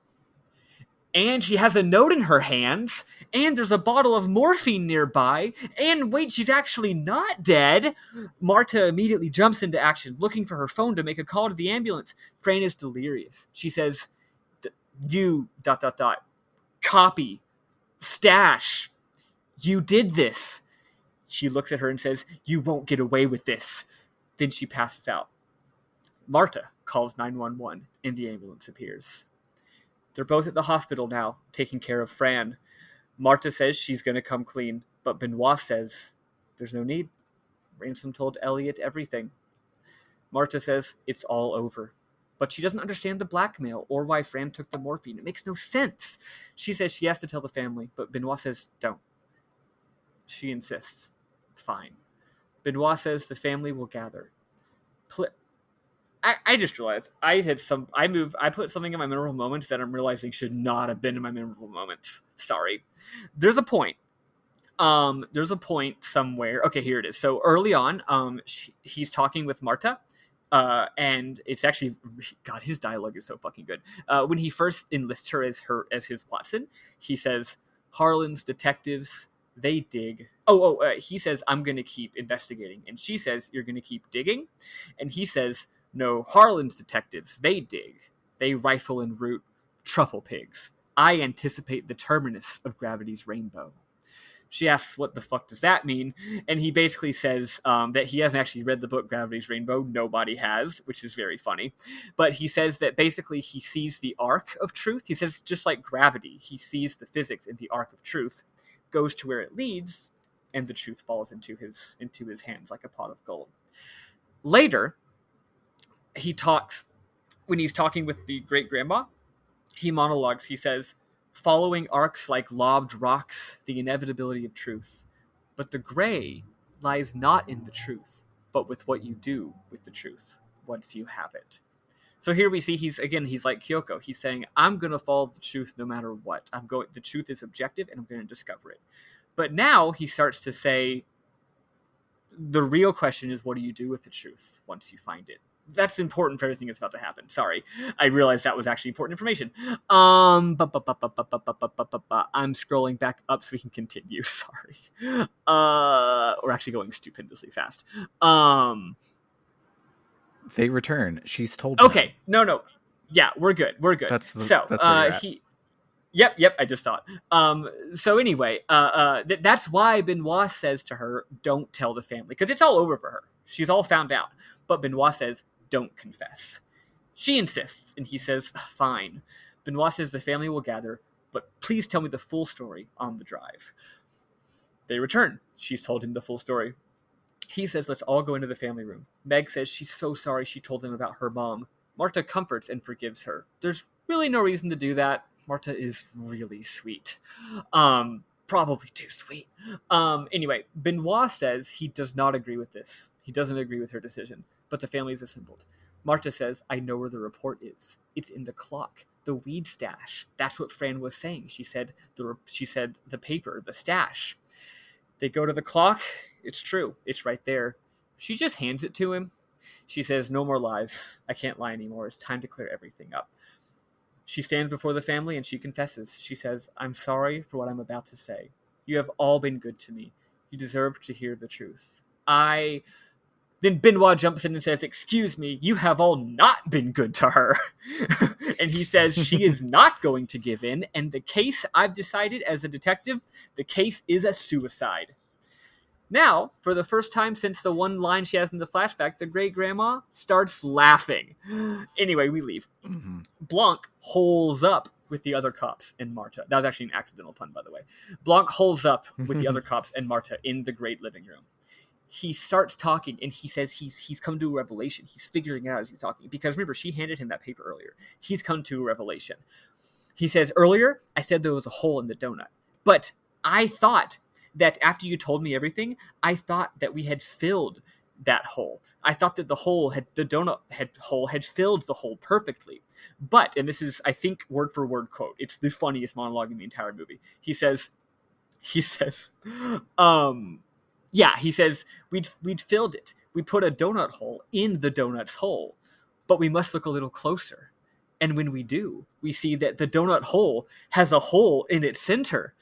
And she has a note in her hands, and there's a bottle of morphine nearby, and wait, she's actually not dead. Marta immediately jumps into action, looking for her phone to make a call to the ambulance. Fran is delirious. She says, you, ... copy, stash, you did this. She looks at her and says, you won't get away with this. Then she passes out. Marta calls 911, and the ambulance appears. They're both at the hospital now, taking care of Fran. Marta says she's going to come clean, but Benoit says there's no need. Ransom told Elliot everything. Marta says it's all over, but she doesn't understand the blackmail or why Fran took the morphine. It makes no sense. She says she has to tell the family, but Benoit says don't. She insists. Fine. Benoit says the family will gather. I just realized I put something in my memorable moments that I'm realizing should not have been in my memorable moments. Sorry. There's a point. There's a point somewhere. Okay, here it is. So early on, he's talking with Marta, and it's actually, God, his dialogue is so fucking good. When he first enlists her as his Watson, he says, Harlan's detectives, they dig. He says, I'm going to keep investigating. And she says, you're going to keep digging? And he says, no, Harlan's detectives, they dig. They rifle and root truffle pigs. I anticipate the terminus of Gravity's rainbow. She asks, what the fuck does that mean? And he basically says that he hasn't actually read the book Gravity's Rainbow. Nobody has, which is very funny. But he says that basically he sees the arc of truth. He says just like gravity, he sees the physics in the arc of truth, goes to where it leads, and the truth falls into his hands like a pot of gold. Later, when he's talking with the great-grandma, he monologues, he says, following arcs like lobbed rocks, the inevitability of truth. But the gray lies not in the truth, but with what you do with the truth once you have it. So here we see he's like Kyoko. He's saying, I'm going to follow the truth no matter what. The truth is objective and I'm going to discover it. But now he starts to say, the real question is, what do you do with the truth once you find it? That's important for everything that's about to happen. Sorry. I realized that was actually important information. I'm scrolling back up so we can continue. Sorry. We're actually going stupendously fast. They return. She's told Okay. No. Yeah, we're good. That's where you're at. Yep, I just thought. So anyway, that's why Benoit says to her, don't tell the family. Because it's all over for her. She's all found out. But Benoit says, don't confess. She insists, and he says, fine. Benoit says the family will gather, but please tell me the full story on the drive. They return. She's told him the full story. He says, let's all go into the family room. Meg says she's so sorry she told him about her mom. Marta comforts and forgives her. There's really no reason to do that. Marta is really sweet. Probably too sweet. Anyway, Benoit says he does not agree with this. He doesn't agree with her decision, but the family is assembled. Marta says, I know where the report is. It's in the clock, the weed stash. That's what Fran was saying. She said the paper, the stash. They go to the clock. It's true. It's right there. She just hands it to him. She says, no more lies. I can't lie anymore. It's time to clear everything up. She stands before the family and she confesses. She says, I'm sorry for what I'm about to say. You have all been good to me. You deserve to hear the truth. Then Benoit jumps in and says, excuse me, you have all not been good to her. And he says she is not going to give in. And the case, I've decided as a detective, the case is a suicide. Now, for the first time since the one line she has in the flashback, the great-grandma starts laughing. Anyway, we leave. Mm-hmm. Blanc holes up with the other cops and Marta. That was actually an accidental pun, by the way. Blanc holds up with the other cops and Marta in the great living room. He starts talking, and he says he's come to a revelation. He's figuring it out as he's talking. Because remember, she handed him that paper earlier. He's come to a revelation. He says, earlier, I said there was a hole in the donut. But I thought that after you told me everything, I thought that we had filled that hole. I thought that the donut hole had filled the hole perfectly. But, and this is, I think, word for word quote, it's the funniest monologue in the entire movie. He says, we'd filled it. We put a donut hole in the donut's hole, but we must look a little closer. And when we do, we see that the donut hole has a hole in its center.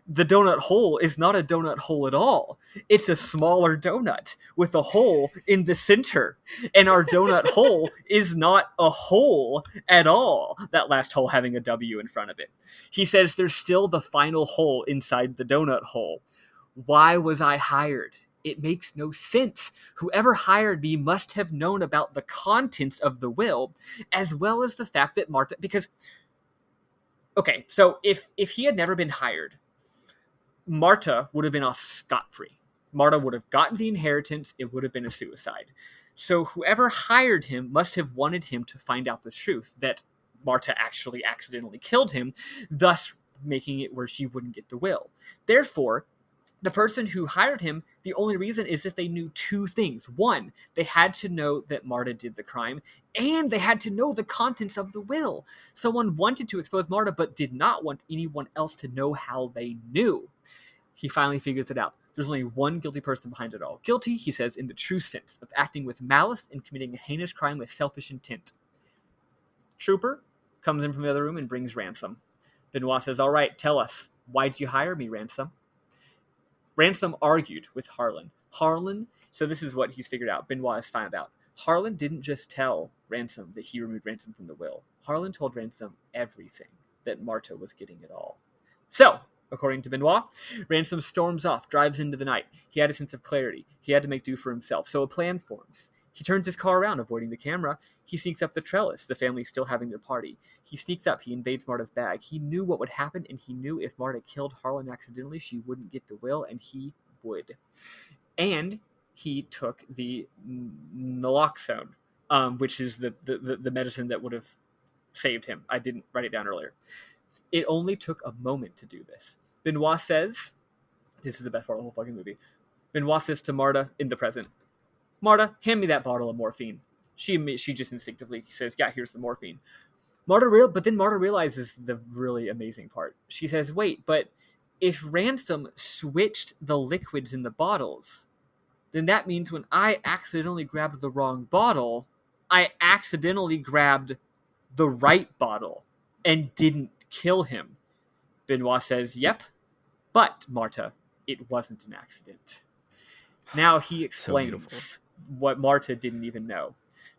The donut hole is not a donut hole at all. It's a smaller donut with a hole in the center. And our donut hole is not a hole at all. That last hole having a W in front of it. He says there's still the final hole inside the donut hole. Why was I hired? It makes no sense. Whoever hired me must have known about the contents of the will, as well as the fact that Marta, because, okay, so if he had never been hired, Marta would have been off scot-free. Marta would have gotten the inheritance. It would have been a suicide. So whoever hired him must have wanted him to find out the truth, that Marta actually accidentally killed him, thus making it where she wouldn't get the will. Therefore, the person who hired him, the only reason is that they knew two things. One, they had to know that Marta did the crime, and they had to know the contents of the will. Someone wanted to expose Marta, but did not want anyone else to know how they knew. He finally figures it out. There's only one guilty person behind it all. Guilty, he says, in the true sense of acting with malice and committing a heinous crime with selfish intent. Trooper comes in from the other room and brings Ransom. Benoit says, all right, tell us, why'd you hire me, Ransom? Ransom argued with Harlan. So this is what he's figured out. Benoit has found out. Harlan didn't just tell Ransom that he removed Ransom from the will. Harlan told Ransom everything, that Marta was getting it all. So, according to Benoit, Ransom storms off, drives into the night. He had a sense of clarity. He had to make do for himself. So a plan forms. He turns his car around, avoiding the camera. He sneaks up the trellis, the family still having their party. He sneaks up, he invades Marta's bag. He knew what would happen, and he knew if Marta killed Harlan accidentally, she wouldn't get the will, and he would. And he took the naloxone, which is the medicine that would have saved him. I didn't write it down earlier. It only took a moment to do this. Benoit says, this is the best part of the whole fucking movie. Benoit says to Marta in the present, Marta, hand me that bottle of morphine. She just instinctively says, yeah, here's the morphine. But then Marta realizes the really amazing part. She says, wait, but if Ransom switched the liquids in the bottles, then that means when I accidentally grabbed the wrong bottle, I accidentally grabbed the right bottle and didn't kill him. Benoit says, yep, but Marta, it wasn't an accident. Now he explains what Marta didn't even know.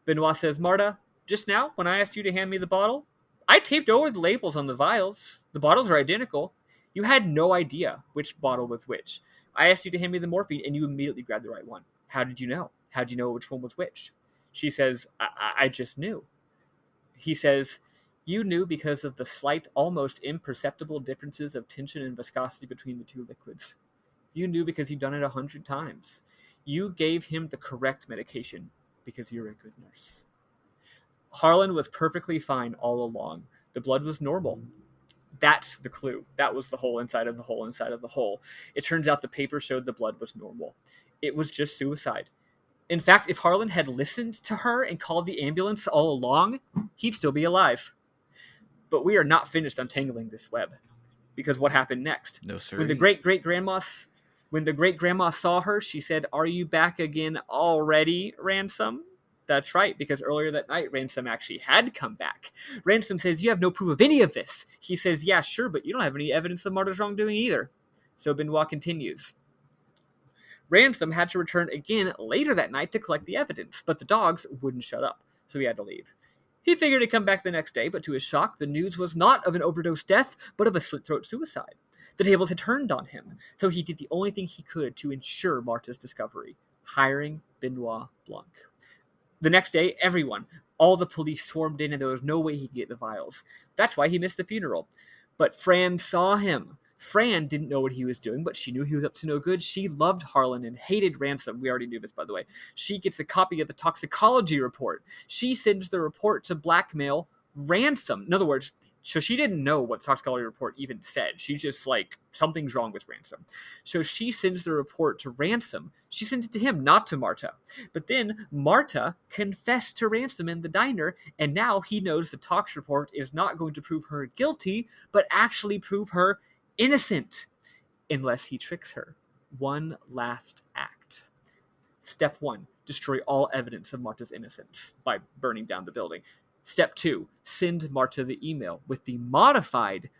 Benoit says, Marta, just now, when I asked you to hand me the bottle, I taped over the labels on the vials. The bottles are identical. You had no idea which bottle was which. I asked you to hand me the morphine, and you immediately grabbed the right one. How did you know? How did you know which one was which? She says, I just knew. He says, you knew because of the slight, almost imperceptible differences of tension and viscosity between the two liquids. You knew because you'd done it 100 times. You gave him the correct medication because you're a good nurse. Harlan was perfectly fine all along. The blood was normal. That's the clue. That was the hole inside of the hole inside of the hole. It turns out the paper showed the blood was normal. It was just suicide. In fact, if Harlan had listened to her and called the ambulance all along, he'd still be alive. But we are not finished untangling this web. Because what happened next? No, sir. When the great-grandma saw her, she said, are you back again already, Ransom? That's right, because earlier that night, Ransom actually had come back. Ransom says, you have no proof of any of this. He says, yeah, sure, but you don't have any evidence of Marta's wrongdoing either. So Benoit continues. Ransom had to return again later that night to collect the evidence, but the dogs wouldn't shut up, so he had to leave. He figured he'd come back the next day, but to his shock, the news was not of an overdose death, but of a slit-throat suicide. The tables had turned on him, so he did the only thing he could to ensure Marta's discovery, hiring Benoit Blanc. The next day, all the police swarmed in, and there was no way he could get the vials. That's why he missed the funeral. But Fran saw him. Fran didn't know what he was doing, but she knew he was up to no good. She loved Harlan and hated Ransom. We already knew this, by the way. She gets a copy of the toxicology report. She sends the report to blackmail Ransom. In other words, so she didn't know what the toxicology report even said. She's just like, something's wrong with Ransom. So she sends the report to Ransom. She sends it to him, not to Marta. But then Marta confessed to Ransom in the diner, and now he knows the tox report is not going to prove her guilty, but actually prove her innocent, unless he tricks her. One last act. Step 1, destroy all evidence of Marta's innocence by burning down the building. Step 2, send Marta the email with the modified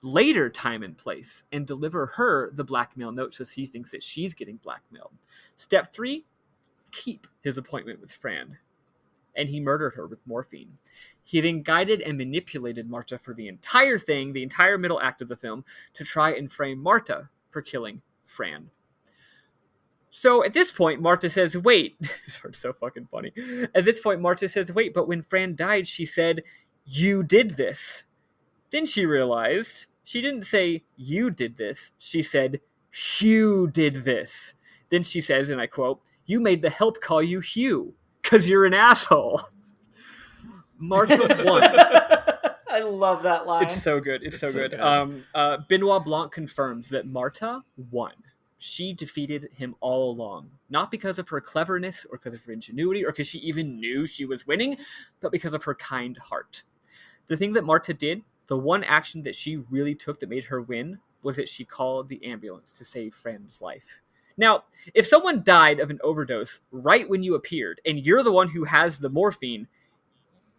later time and place and deliver her the blackmail note so she thinks that she's getting blackmailed. Step 3, keep his appointment with Fran. And he murdered her with morphine. He then guided and manipulated Marta for the entire thing, the entire middle act of the film, to try and frame Marta for killing Fran. So at this point, Marta says, wait, this part's so fucking funny. At this point, Marta says, wait, but when Fran died, she said, you did this. Then she realized she didn't say, you did this. She said, Hugh did this. Then she says, and I quote, you made the help call you Hugh, because you're an asshole. Marta won. I love that line. It's so good. It's so good. Benoit Blanc confirms that Marta won. She defeated him all along, not because of her cleverness or because of her ingenuity or because she even knew she was winning, but because of her kind heart. The thing that Marta did, the one action that she really took that made her win, was that she called the ambulance to save Fran's life. Now, if someone died of an overdose right when you appeared, and you're the one who has the morphine,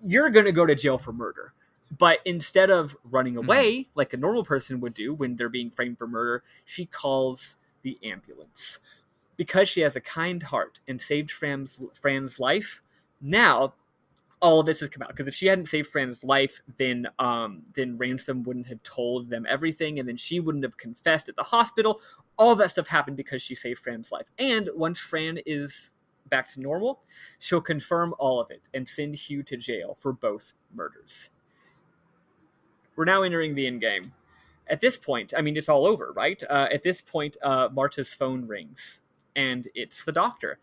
you're going to go to jail for murder. But instead of running away, like a normal person would do when they're being framed for murder, she calls the ambulance. Because she has a kind heart and saved Fran's life, now all of this has come out. Because if she hadn't saved Fran's life, then Ransom wouldn't have told them everything, and then she wouldn't have confessed at the hospital. All that stuff happened because she saved Fran's life. And once Fran is back to normal, she'll confirm all of it and send Hugh to jail for both murders. We're now entering the end game. At this point, I mean, it's all over, right? At this point, Marta's phone rings, and it's the doctor.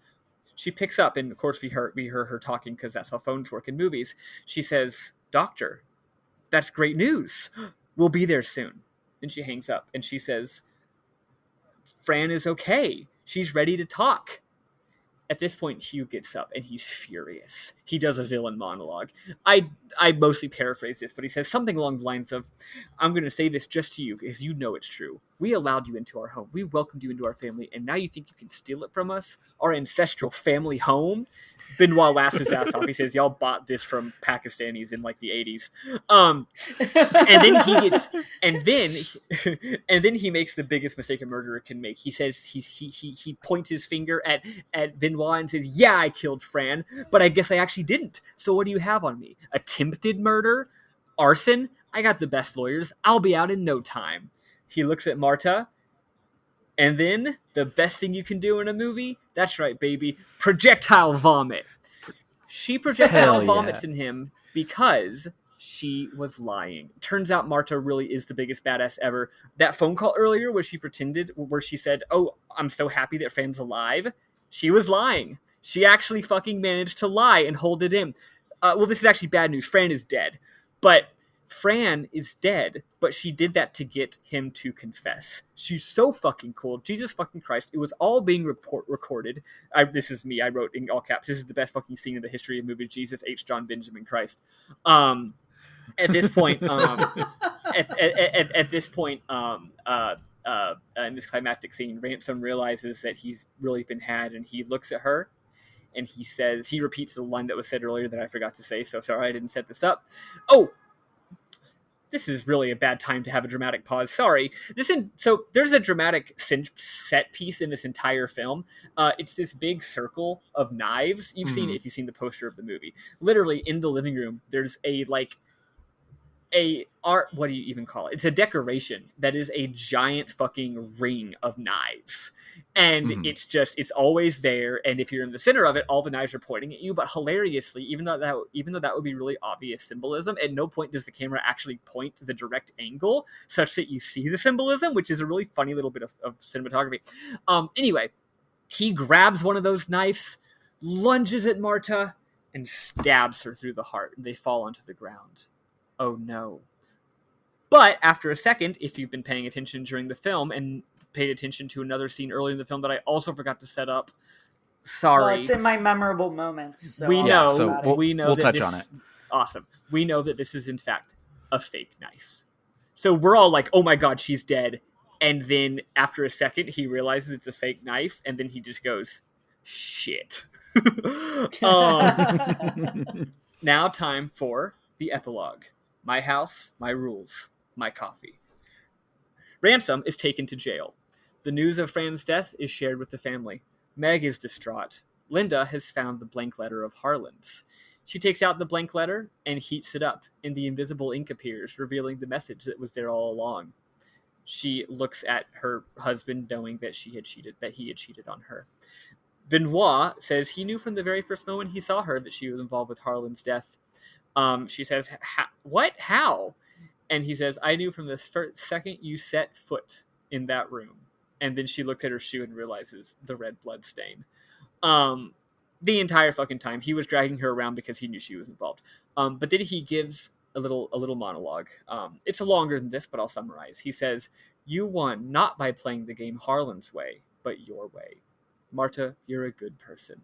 She picks up, and of course we hear her talking because that's how phones work in movies. She says, "Doctor, that's great news. We'll be there soon." Then she hangs up, and she says, "Fran is okay. She's ready to talk." At this point, Hugh gets up, and he's furious. He does a villain monologue. I mostly paraphrase this, but he says something along the lines of, "I'm going to say this just to you, because you know it's true. We allowed you into our home. We welcomed you into our family, and now you think you can steal it from us? Our ancestral family home?" Benoit laughs his ass off. He says, "Y'all bought this from Pakistanis in like the 80s." And then he makes the biggest mistake a murderer can make. He says he points his finger at Benoit and says, "Yeah, I killed Fran, but I guess I actually didn't. So what do you have on me? Attempted murder? Arson? I got the best lawyers. I'll be out in no time." He looks at Marta, and then the best thing you can do in a movie, that's right, baby, projectile vomit. She projectile vomits in him because she was lying. Turns out Marta really is the biggest badass ever. That phone call earlier where she said, "Oh, I'm so happy that Fran's alive," she was lying. She actually fucking managed to lie and hold it in. Well, this is actually bad news. Fran is dead. But Fran is dead, but she did that to get him to confess. She's so fucking cool. Jesus fucking Christ. It was all being recorded. This is me. I wrote in all caps, "This is the best fucking scene in the history of movie. Jesus H. John Benjamin Christ." At this point, in this climactic scene, Ransom realizes that he's really been had, and he looks at her, and he repeats the line that was said earlier that I forgot to say, so sorry I didn't set this up. Oh! This is really a bad time to have a dramatic pause. Sorry. So there's a dramatic set piece in this entire film. It's this big circle of knives. You've seen it if you've seen the poster of the movie. Literally in the living room, there's a a art, what do you even call it? It's a decoration that is a giant fucking ring of knives. And it's always there, and if you're in the center of it, all the knives are pointing at you. But hilariously, even though that would be really obvious symbolism, at no point does the camera actually point to the direct angle such that you see the symbolism, which is a really funny little bit of cinematography. Anyway, he grabs one of those knives, lunges at Marta, and stabs her through the heart, and they fall onto the ground. Oh no. But after a second, if you've been paying attention during the film and paid attention to another scene earlier in the film that I also forgot to set up, sorry. Well, it's in my memorable moments. So we know. So we'll touch on it. Awesome. We know that this is in fact a fake knife. So we're all like, oh my god, she's dead. And then after a second, he realizes it's a fake knife, and then he just goes, shit. Now time for the epilogue. My house, my rules, my coffee. Ransom is taken to jail. The news of Fran's death is shared with the family. Meg is distraught. Linda has found the blank letter of Harlan's. She takes out the blank letter and heats it up, and the invisible ink appears, revealing the message that was there all along. She looks at her husband, knowing that he had cheated on her. Benoit says he knew from the very first moment he saw her that she was involved with Harlan's death. She says, what? How? And he says, I knew from the first second you set foot in that room. And then she looked at her shoe and realizes the red blood stain. The entire fucking time he was dragging her around because he knew she was involved. But then he gives a little monologue. It's longer than this, but I'll summarize. He says, you won not by playing the game Harlan's way, but your way. Marta, you're a good person.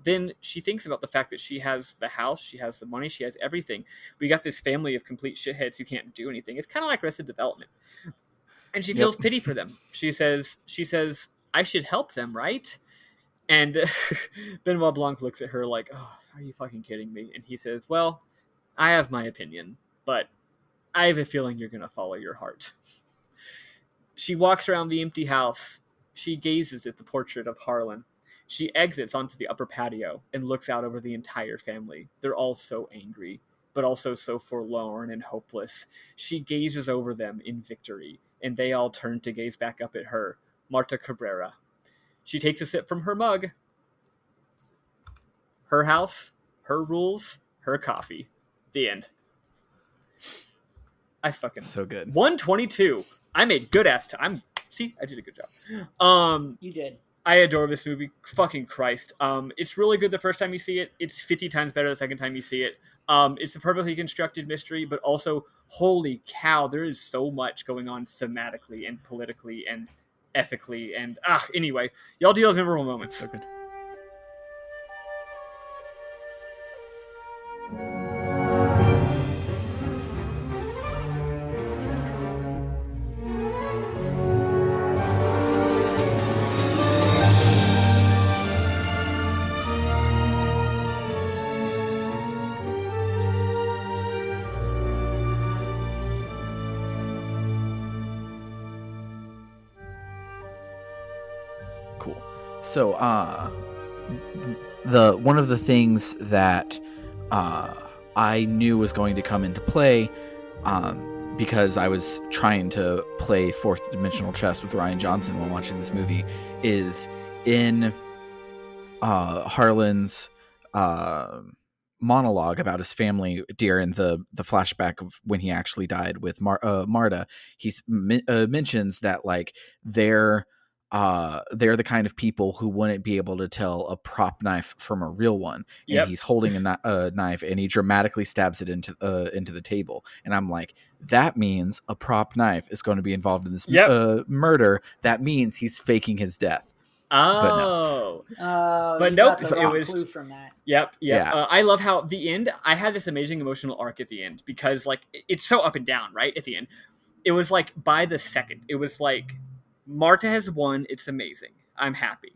Then she thinks about the fact that she has the house, she has the money, she has everything. We got this family of complete shitheads who can't do anything. It's kind of like Arrested Development. And she feels pity for them. She says, I should help them, right? And Benoit Blanc looks at her like, oh, are you fucking kidding me? And he says, well, I have my opinion, but I have a feeling you're going to follow your heart. She walks around the empty house. She gazes at the portrait of Harlan. She exits onto the upper patio and looks out over the entire family. They're all so angry, but also so forlorn and hopeless. She gazes over them in victory, and they all turn to gaze back up at her, Marta Cabrera. She takes a sip from her mug. Her house, her rules, her coffee. The end. I fucking... So good. 122. I made good ass time. See, I did a good job. You did. I adore this movie. Fucking Christ. It's really good the first time you see it. It's 50 times better the second time you see it. It's a perfectly constructed mystery, but also, holy cow, there is so much going on thematically and politically and ethically. And, anyway, y'all deal with memorable moments. So good. Cool. So, the one of the things that I knew was going to come into play, because I was trying to play fourth dimensional chess with Rian Johnson while watching this movie, is in Harlan's monologue about his family during the flashback of when he actually died with Marta. He mentions that like they're the kind of people who wouldn't be able to tell a prop knife from a real one. And he's holding a knife and he dramatically stabs it into the table. And I'm like, that means a prop knife is going to be involved in this murder. That means he's faking his death. Oh, but nope. It was clue from that. Yep. I love how the end. I had this amazing emotional arc at the end because like it's so up and down, right? At the end, it was like by the second, it was like Marta has won. It's amazing. I'm happy.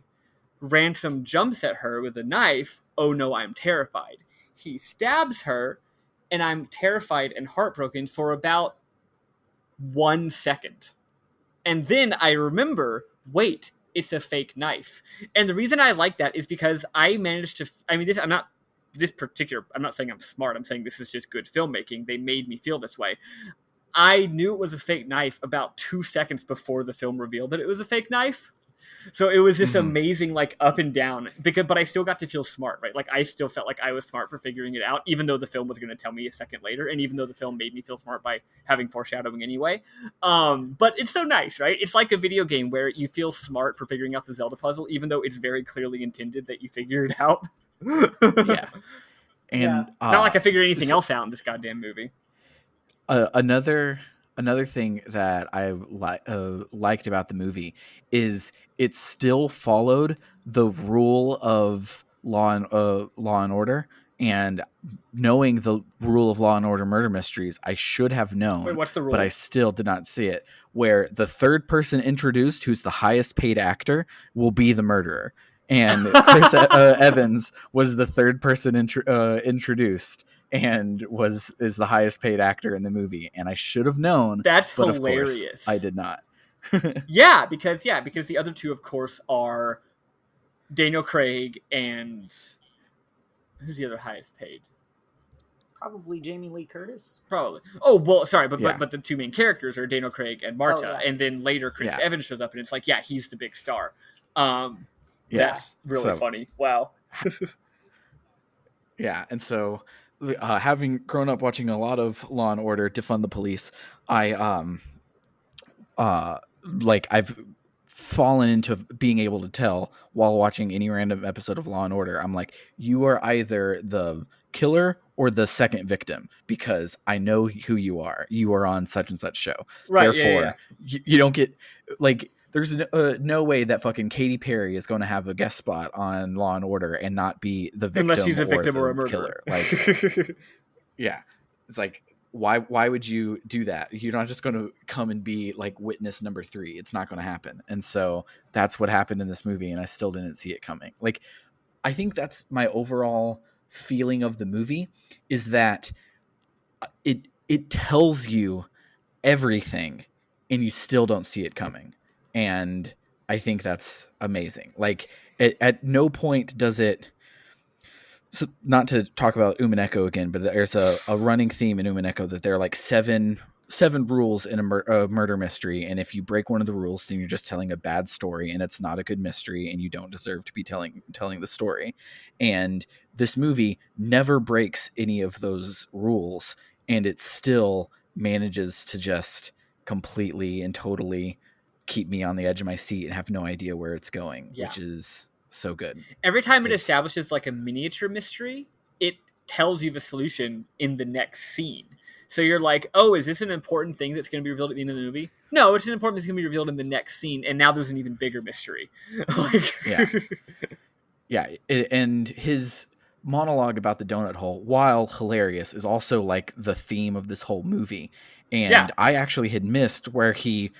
Ransom jumps at her with a knife. Oh no, I'm terrified. He stabs her, and I'm terrified and heartbroken for about 1 second, and then I remember, wait. It's a fake knife. And the reason I like that is because I managed to, I'm not this particular, I'm not saying I'm smart, I'm saying this is just good filmmaking. They made me feel this way. I knew it was a fake knife about 2 seconds before the film revealed that it was a fake knife. So it was this amazing, like, up and down, but I still got to feel smart, right? Like, I still felt like I was smart for figuring it out, even though the film was going to tell me a second later, and even though the film made me feel smart by having foreshadowing anyway. But it's so nice, right? It's like a video game where you feel smart for figuring out the Zelda puzzle, even though it's very clearly intended that you figure it out. Yeah. And not like I figured anything else out in this goddamn movie. Another thing that I liked about the movie is it still followed the rule of Law and Order, and knowing the rule of Law and Order murder mysteries, I should have known. Wait, what's the rule? But I still did not see it. Where the third person introduced, who's the highest paid actor, will be the murderer, and Chris Evans was the third person introduced. And is the highest paid actor in the movie, and I should have known. That's but hilarious. Of course, I did not. yeah, because the other two, of course, are Daniel Craig and who's the other highest paid? Probably Jamie Lee Curtis. Probably. Oh well, sorry, but the two main characters are Daniel Craig and Marta, and then later Chris Evans shows up, and it's like, yeah, he's the big star. That's really funny. Wow. Yeah, and so. Having grown up watching a lot of Law and Order, Defund the Police, I've fallen into being able to tell while watching any random episode of Law and Order. I'm like, you are either the killer or the second victim, because I know who you are. You are on such and such show. Right. Therefore, you don't get like. There's no way that fucking Katy Perry is going to have a guest spot on Law and Order and not be the victim, unless she's a victim or a murderer. Killer. Like, yeah, it's like, why would you do that? You're not just going to come and be like witness number 3. It's not going to happen. And so that's what happened in this movie, and I still didn't see it coming. Like, I think that's my overall feeling of the movie, is that it tells you everything, and you still don't see it coming. And I think that's amazing. Like, at no point does it. So, not to talk about Umineko again, but there's a running theme in Umineko that there are like seven rules in a murder mystery, and if you break one of the rules, then you're just telling a bad story, and it's not a good mystery, and you don't deserve to be telling the story. And this movie never breaks any of those rules, and it still manages to just completely and totally keep me on the edge of my seat and have no idea where it's going, which is so good. Every time it establishes like a miniature mystery, it tells you the solution in the next scene. So you're like, oh, is this an important thing that's going to be revealed at the end of the movie? No, it's an important thing that's going to be revealed in the next scene, and now there's an even bigger mystery. And his monologue about the donut hole, while hilarious, is also like the theme of this whole movie. And I actually had missed where he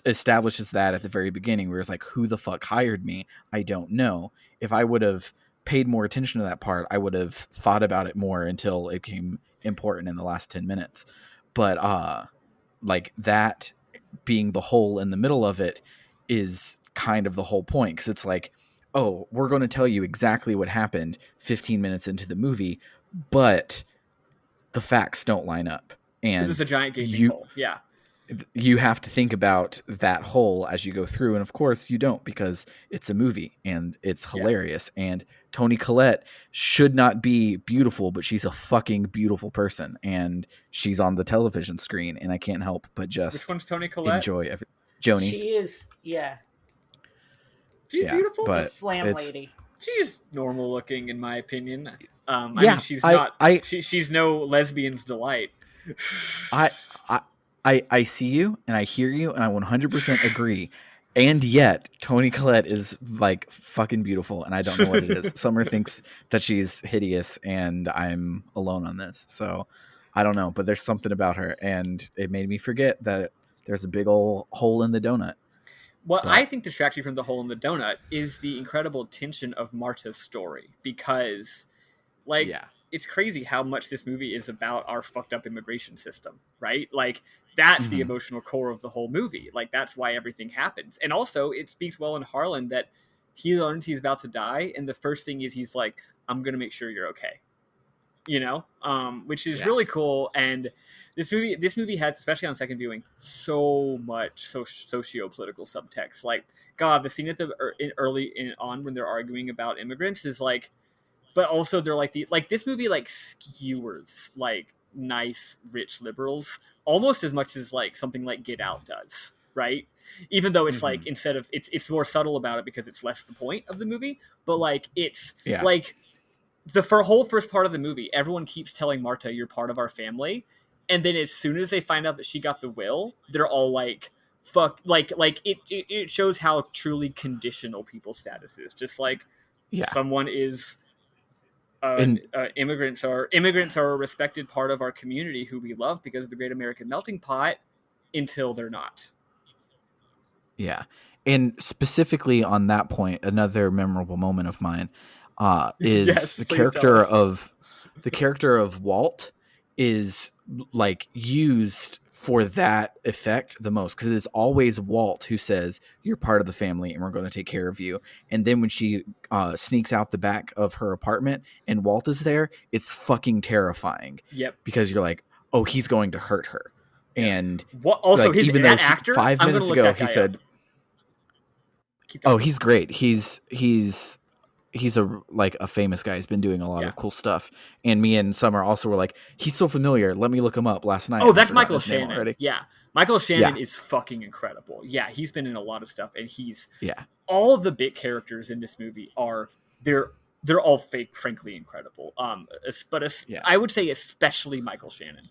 establishes that at the very beginning, where it's like, who the fuck hired me? I don't know. If I would have paid more attention to that part, I would have thought about it more until it became important in the last 10 minutes. But like, that being the hole in the middle of it is kind of the whole point, because it's like, oh, we're going to tell you exactly what happened 15 minutes into the movie, but the facts don't line up. And this is a giant gaping hole. Yeah. You have to think about that hole as you go through. And of course you don't, because it's a movie and it's hilarious. And Toni Collette should not be beautiful, but she's a fucking beautiful person. And she's on the television screen, and I can't help but just Which one's Toni Collette? Enjoy Joni. She is, She's beautiful. But Flam lady. She's normal looking, in my opinion. I mean, she's not. She's no lesbian's delight. I see you and I hear you and I 100% agree. And yet Toni Collette is like fucking beautiful, and I don't know what it is. Summer thinks that she's hideous, and I'm alone on this. So I don't know, but there's something about her, and it made me forget that there's a big old hole in the donut. What I think distracts you from the hole in the donut is the incredible tension of Marta's story, because it's crazy how much this movie is about our fucked up immigration system, right? Like, that's the emotional core of the whole movie. Like, that's why everything happens. And also, it speaks well in Harlan that he learns he's about to die, and the first thing is he's like, I'm going to make sure you're okay. which is really cool. And this movie has, especially on second viewing, so much socio-political subtext. Like, God, the scene at the on when they're arguing about immigrants is like, but also they're like this movie like skewers like nice rich liberals almost as much as like something like Get Out does, right? Even though it's like, instead of it's more subtle about it because it's less the point of the movie, but like it's like the whole first part of the movie, everyone keeps telling Marta, you're part of our family, and then as soon as they find out that she got the will, they're all like, fuck, like it shows how truly conditional people's status is. Just like someone is immigrants are a respected part of our community who we love because of the great American melting pot, until they're not. Yeah. And specifically on that point, another memorable moment of mine is the character of Walt is like used for that effect the most, because it is always Walt who says, you're part of the family and we're going to take care of you. And then when she sneaks out the back of her apartment and Walt is there, it's fucking terrifying. Yep. Because you're like, oh, he's going to hurt her. And what also like, even that actor 5 minutes ago he said, oh, he's great. He's a famous guy. He's been doing a lot of cool stuff. And me and Summer also were like, he's so familiar. Let me look him up last night. Oh, that's Michael Shannon. Yeah. Michael Shannon is fucking incredible. Yeah, he's been in a lot of stuff, and he's all of the big characters in this movie they're all frankly incredible. I would say especially Michael Shannon.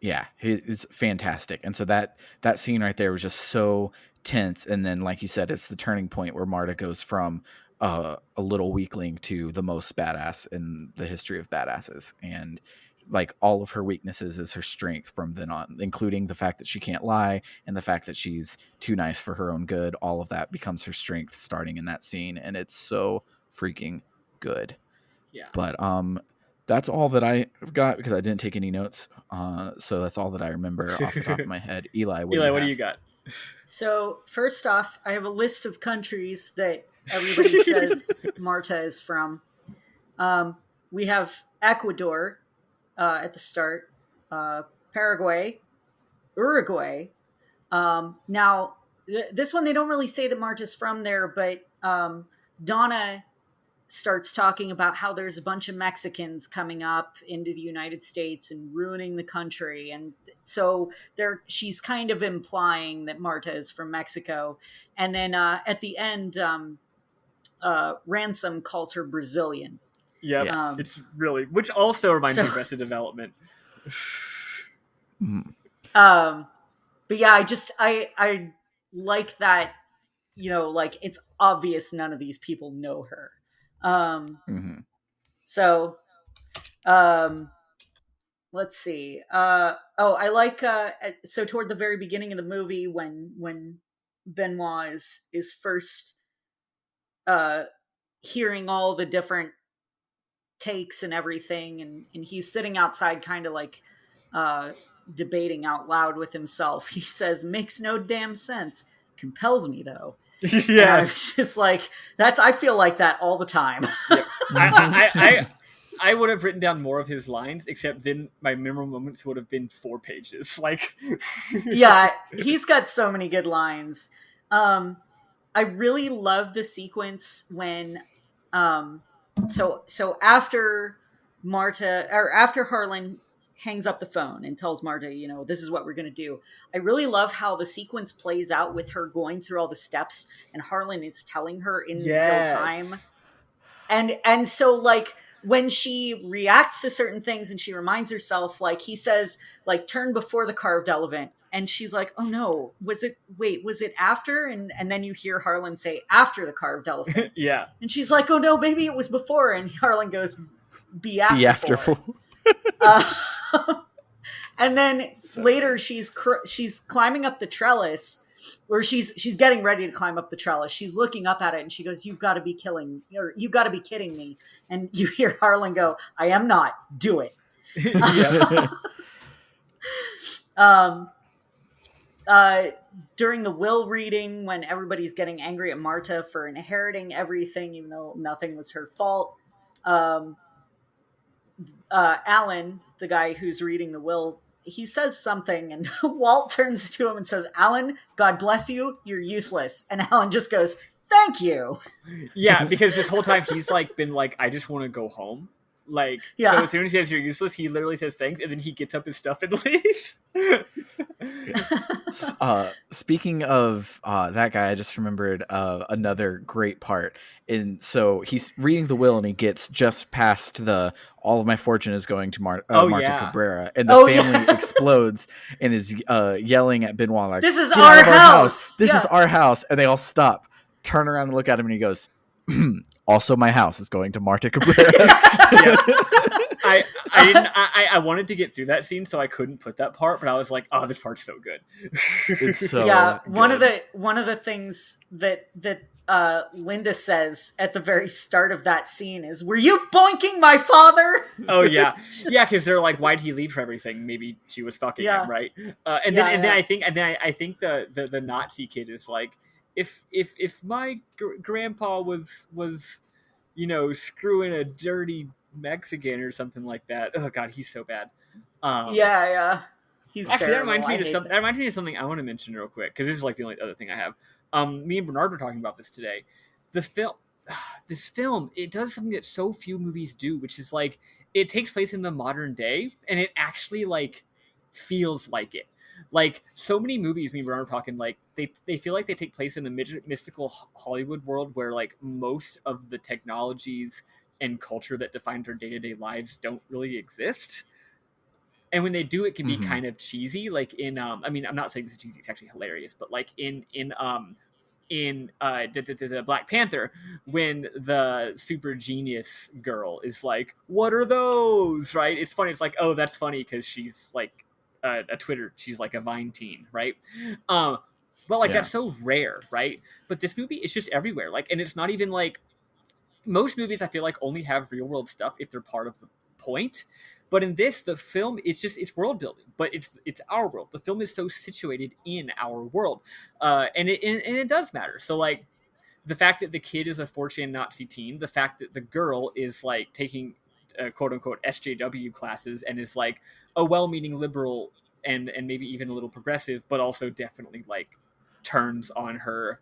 Yeah, he's fantastic. And so that scene right there was just so tense. And then, like you said, it's the turning point where Marta goes from a little weakling to the most badass in the history of badasses. And like all of her weaknesses is her strength from then on, including the fact that she can't lie and the fact that she's too nice for her own good. All of that becomes her strength starting in that scene. And it's so freaking good. Yeah. But that's all that I've got because I didn't take any notes. So that's all that I remember off the top of my head. Eli, what do you got? So first off, I have a list of countries that everybody says Marta is from. We have Ecuador at the start, Paraguay, Uruguay. Now, this one, they don't really say that Marta's from there, but Donna starts talking about how there's a bunch of Mexicans coming up into the United States and ruining the country. And so she's kind of implying that Marta is from Mexico. And then at the end, Ransom calls her Brazilian. Yeah, it's really, which also reminds me of Arrested Development. But yeah, I like that, like it's obvious none of these people know her. So, let's see. I like, so toward the very beginning of the movie when Benoit is first, hearing all the different takes and everything. And he's sitting outside kind of like, debating out loud with himself. He says, makes no damn sense. Compels me though. Yeah, I'm just like I feel like that all the time. Yep. I would have written down more of his lines, except then my memorable moments would have been 4 pages. Like, yeah, he's got so many good lines. I really love the sequence when, so after Marta or after Harlan hangs up the phone and tells Marta, this is what we're going to do. I really love how the sequence plays out with her going through all the steps and Harlan is telling her in real time. And so like when she reacts to certain things and she reminds herself, like he says, like turn before the carved elephant. And she's like, oh no, was it after? And then you hear Harlan say after the carved elephant. Yeah. And she's like, oh no, maybe it was before. And Harlan goes, be after. And then later she's climbing up the trellis, or she's getting ready to climb up the trellis. She's looking up at it and she goes, you've got to be kidding me. And you hear Harlan go, I am not, do it. During the will reading, when everybody's getting angry at Marta for inheriting everything, even though nothing was her fault, Alan, the guy who's reading the will, he says something, and Walt turns to him and says, "Alan, God bless you. You're useless." And Alan just goes, "Thank you." Yeah, because this whole time he's like been like, I just want to go home. Like, Yeah. so as soon as he says you're useless, he literally says thanks, and then he gets up his stuff and leaves. Speaking of that guy, I just remembered another great part. And so he's reading the will, and he gets just past the "all of my fortune is going to Marta Cabrera," and the family explodes and is yelling at Benoit like, "This is "Get our out of house! This is our house!" And they all stop, turn around, and look at him, and he goes, "Also, my house is going to Marta Cabrera." I wanted to get through that scene, so I couldn't put that part, but I was like, "Oh, this part's so good." It's so one of good. the things that Linda says at the very start of that scene is, "Were you boinking my father?" Oh yeah, because they're like, "Why'd he leave for everything? Maybe she was fucking him, right?" And then I think the Nazi kid is like, if my grandpa was screwing a dirty Mexican or something like that. Oh god, he's so bad. He's actually terrible. that reminds me of something I want to mention real quick, because this is like the only other thing I have. Me and Bernard were talking about this today. This film, it does something that so few movies do, which is like, it takes place in the modern day, and it actually like feels like it. Like, so many movies, me and Bernard were talking, like they feel like they take place in the mystical Hollywood world, where like most of the technologies and culture that defines our day-to-day lives don't really exist. And when they do, it can be kind of cheesy. Like in I mean, I'm not saying this is cheesy, it's actually hilarious, but like in the Black Panther, when the super genius girl is like, "What are those?" Right? It's funny. It's like, oh, that's funny because she's like she's like a Vine teen, right? But like, that's so rare, right? But this movie is just everywhere. Like, and it's not even like, most movies I feel like only have real world stuff if they're part of the point. But in this, the film is just, it's world building, but it's our world. The film is so situated in our world, and it does matter. So like, the fact that the kid is a 4chan Nazi teen, the fact that the girl is like taking quote unquote SJW classes and is like a well-meaning liberal and maybe even a little progressive, but also definitely like turns on her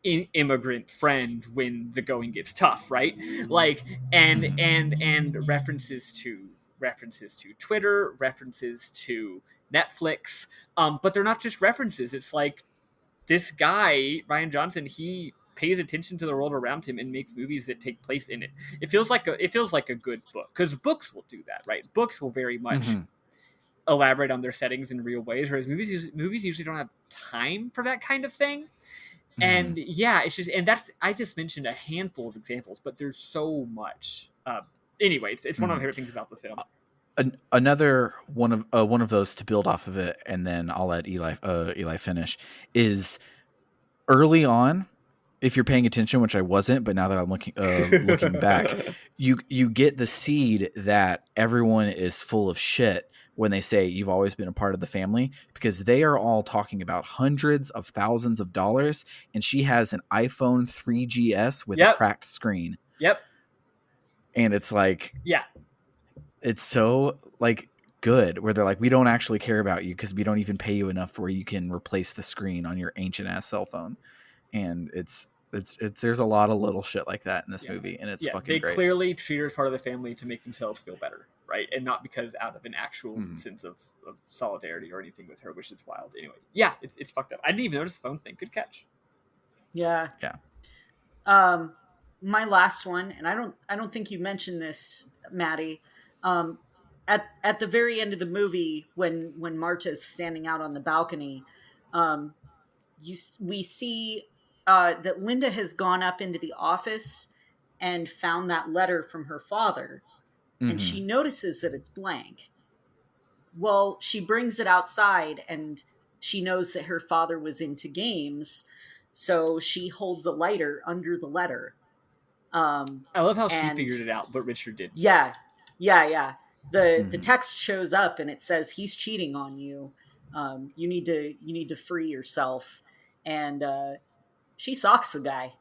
immigrant friend when the going gets tough, right? Like, and references to Twitter, references to Netflix, but they're not just references. It's like, this guy Rian Johnson, he pays attention to the world around him and makes movies that take place in it. It feels like a good book, because books will do that, right? Books will very much elaborate on their settings in real ways, whereas movies usually don't have time for that kind of thing. And yeah, it's just, and that's, I just mentioned a handful of examples, but there's so much. Anyway, it's one of my favorite things about the film. Another one of those to build off of it, and then I'll let Eli finish, is early on. If you're paying attention, which I wasn't, but now that I'm looking back, you get the seed that everyone is full of shit when they say you've always been a part of the family, because they are all talking about hundreds of thousands of dollars, and she has an iPhone 3GS with a cracked screen. Yep. And it's like, yeah, it's so like good, where they're like, we don't actually care about you because we don't even pay you enough where you can replace the screen on your ancient ass cell phone. And it's there's a lot of little shit like that in this movie, and it's fucking great. They clearly treat her as part of the family to make themselves feel better, right? And not because out of an actual sense of solidarity or anything with her, which is wild. Anyway, yeah, it's fucked up. I didn't even notice the phone thing. Good catch. Yeah. My last one, and I don't think you mentioned this, Maddie. At the very end of the movie, when Marta is standing out on the balcony, we see that Linda has gone up into the office and found that letter from her father, and she notices that it's blank. Well, she brings it outside, and she knows that her father was into games, so she holds a lighter under the letter. I love how she figured it out, but Richard did. Yeah. The text shows up, and it says, "He's cheating on you. You need to free yourself." And she socks the guy.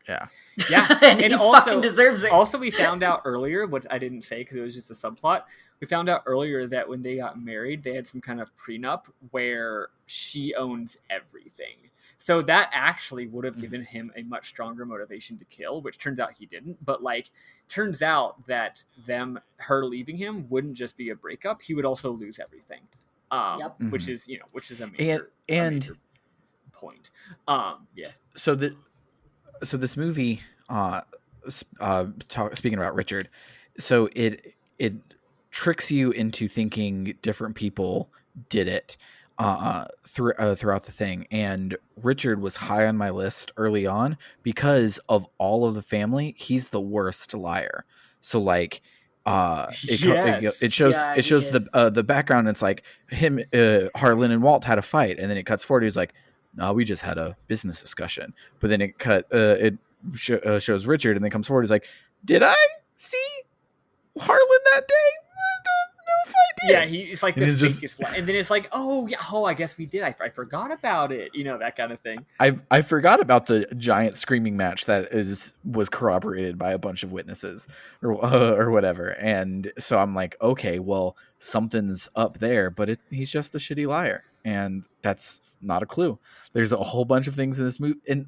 Yeah. Yeah, and and he also fucking deserves it. Also, we found out earlier, which I didn't say because it was just a subplot. We found out earlier that when they got married, they had some kind of prenup where she owns everything. So that actually would have given him a much stronger motivation to kill, which turns out he didn't. But like, turns out that her leaving him wouldn't just be a breakup; he would also lose everything. Yep. Which is which is a major point. Yeah. So this movie, speaking about Richard, so it tricks you into thinking different people did it throughout the thing, and Richard was high on my list early on because of all of the family. He's the worst liar. So like, it shows the background. It's like him, Harlan and Walt had a fight, and then it cuts forward. He's like, "No, we just had a business discussion." But then it shows Richard, and then comes forward. He's like, "Did I see Harlan that day? I don't know if I did." Yeah, he's like the fakest and then it's like, oh yeah, I guess we did. I forgot about it. That kind of thing. I forgot about the giant screaming match that was corroborated by a bunch of witnesses or whatever. And so I'm like, okay, well, something's up there, but he's just a shitty liar, and that's not a clue. There's a whole bunch of things in this movie, and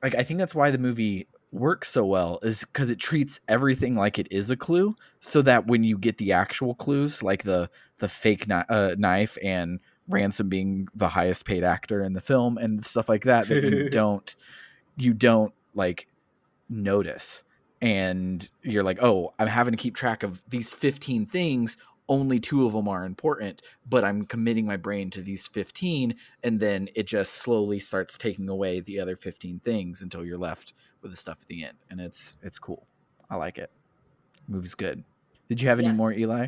like I think that's why the movie works so well, is because it treats everything like it is a clue, so that when you get the actual clues, like the fake knife and Ransom being the highest paid actor in the film and stuff like that, that you don't like notice, and you're like, oh, I'm having to keep track of these 15 things. Only 2 of them are important, but I'm committing my brain to these 15, and then it just slowly starts taking away the other 15 things until you're left with the stuff at the end. And it's cool. I like it. Movie's good. Did you have any more, Eli?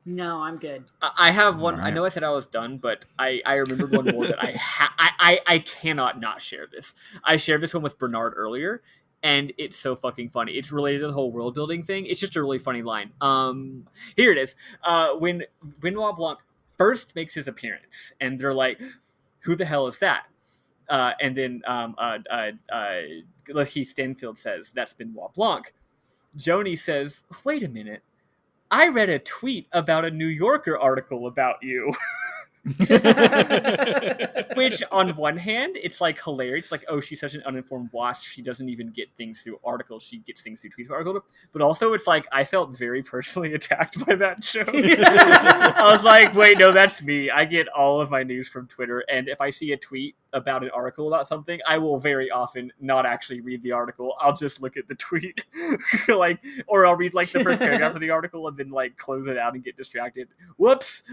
No, I'm good. I have one. Right. I know I said I was done, but I remembered one more that I cannot not share this. I shared this one with Bernard earlier, and it's so fucking funny. It's related to the whole world building thing. It's just a really funny line. Here it is. When Benoit Blanc first makes his appearance, and they're like, "Who the hell is that?" And then Lakeith Stanfield says, "That's Benoit Blanc." Joni says, "Wait a minute. I read a tweet about a New Yorker article about you." Which on one hand, it's like hilarious, like, oh, she's such an uninformed wasp, she doesn't even get things through articles, she gets things through tweets articles. But also it's like, I felt very personally attacked by that joke. I was like, wait, no, that's me. I get all of my news from Twitter, and if I see a tweet about an article about something, I will very often not actually read the article. I'll just look at the tweet. Or I'll read like the first paragraph of the article and then like close it out and get distracted. Whoops.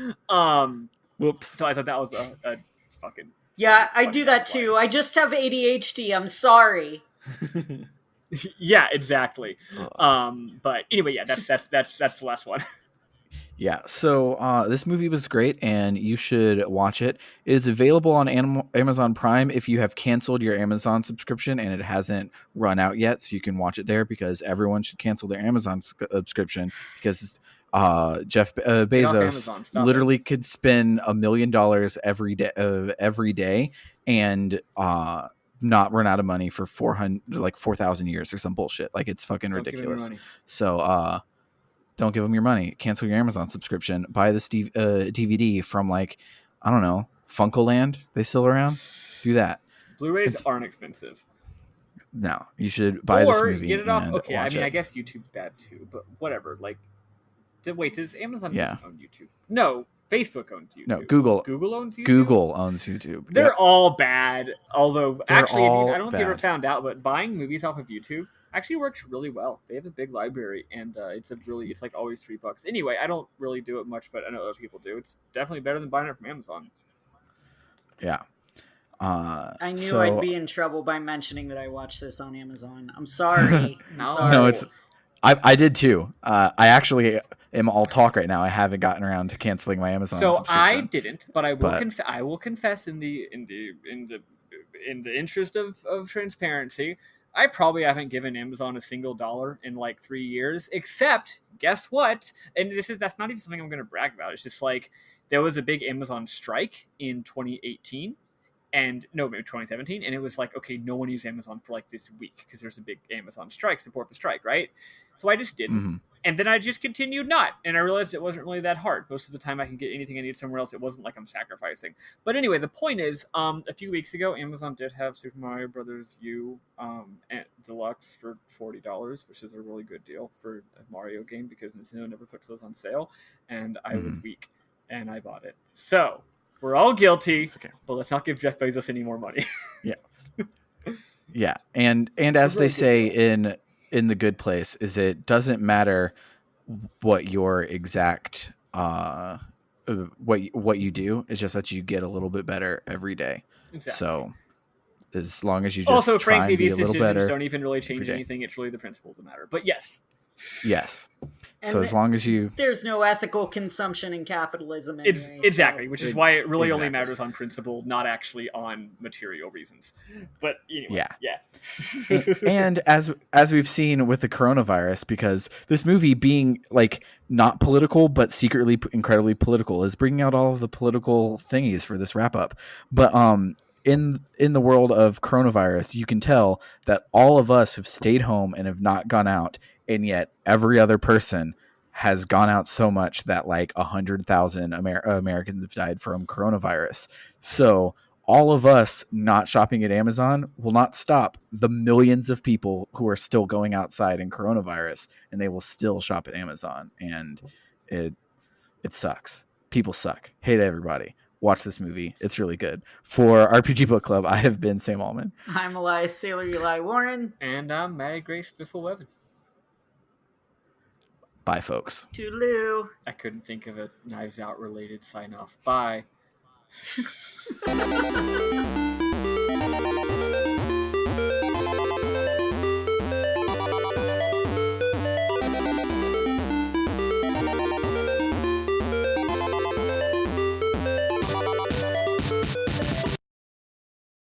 So I thought that was a fucking... Yeah, I do that too. I just have ADHD. I'm sorry. Yeah, exactly. But anyway, yeah, that's the last one. Yeah, so this movie was great, and you should watch it. It is available on Amazon Prime if you have canceled your Amazon subscription and it hasn't run out yet, so you can watch it there, because everyone should cancel their Amazon subscription, because Jeff Bezos literally could spend $1 million every day and not run out of money for 4,000 years or some bullshit. Like, it's fucking ridiculous. So don't give them your money. Cancel your Amazon subscription. Buy this DVD from, like, I don't know, Funkoland. They still around? Do that. Blu-rays aren't expensive. No, you should buy this movie. Get it off. Okay, I mean, I guess YouTube's bad too, but whatever. Like, wait, does Amazon own YouTube? No, Facebook owns YouTube. No, Google owns YouTube. Google owns YouTube. They're all bad. Although, actually, I don't know if you ever found out, but buying movies off of YouTube actually works really well. They have a big library, and it's like always $3. Anyway, I don't really do it much, but I know other people do. It's definitely better than buying it from Amazon. Yeah. I knew I'd be in trouble by mentioning that I watched this on Amazon. I'm sorry. No, it's. I did too. I actually am all talk right now. I haven't gotten around to canceling my Amazon subscription. I didn't, but I will. I will confess in the interest of transparency, I probably haven't given Amazon a single dollar in like 3 years. Except, guess what? And that's not even something I'm going to brag about. It's just like there was a big Amazon strike in 2018. and no, maybe 2017, and it was like, okay, no one used Amazon for like this week because there's a big Amazon strike, support the strike, right? So I just didn't. Mm-hmm. And then I just continued not. And I realized it wasn't really that hard. Most of the time I can get anything I need somewhere else. It wasn't like I'm sacrificing. But anyway, the point is, a few weeks ago, Amazon did have Super Mario Brothers U Deluxe for $40, which is a really good deal for a Mario game because Nintendo never puts those on sale. And I was weak, and I bought it. So, we're all guilty, okay. But let's not give Jeff Bezos any more money. Yeah. And as they say in The Good Place, is it doesn't matter what your exact what you do, it's just that you get a little bit better every day. Exactly. So as long as you just also, try frankly, and be these a little decisions better, don't even really change anything. It's really the principles that matter. But yes. So as long as you, there's no ethical consumption in capitalism anyway, exactly, which is why it really only matters on principle, not actually on material reasons. But anyway, yeah. and as we've seen with the coronavirus, because this movie being like not political but secretly incredibly political is bringing out all of the political thingies for this wrap up. But in the world of coronavirus, you can tell that all of us have stayed home and have not gone out. And yet every other person has gone out so much that like 100,000 Americans have died from coronavirus. So all of us not shopping at Amazon will not stop the millions of people who are still going outside in coronavirus, and they will still shop at Amazon. And it sucks. People suck. Hate everybody. Watch this movie. It's really good. For RPG Book Club, I have been Sam Allman. I'm Elias Sailor Eli Warren. And I'm Maddie Grace Biffle-Webben. Bye, folks. Toodaloo. I couldn't think of a Knives Out related sign off. Bye.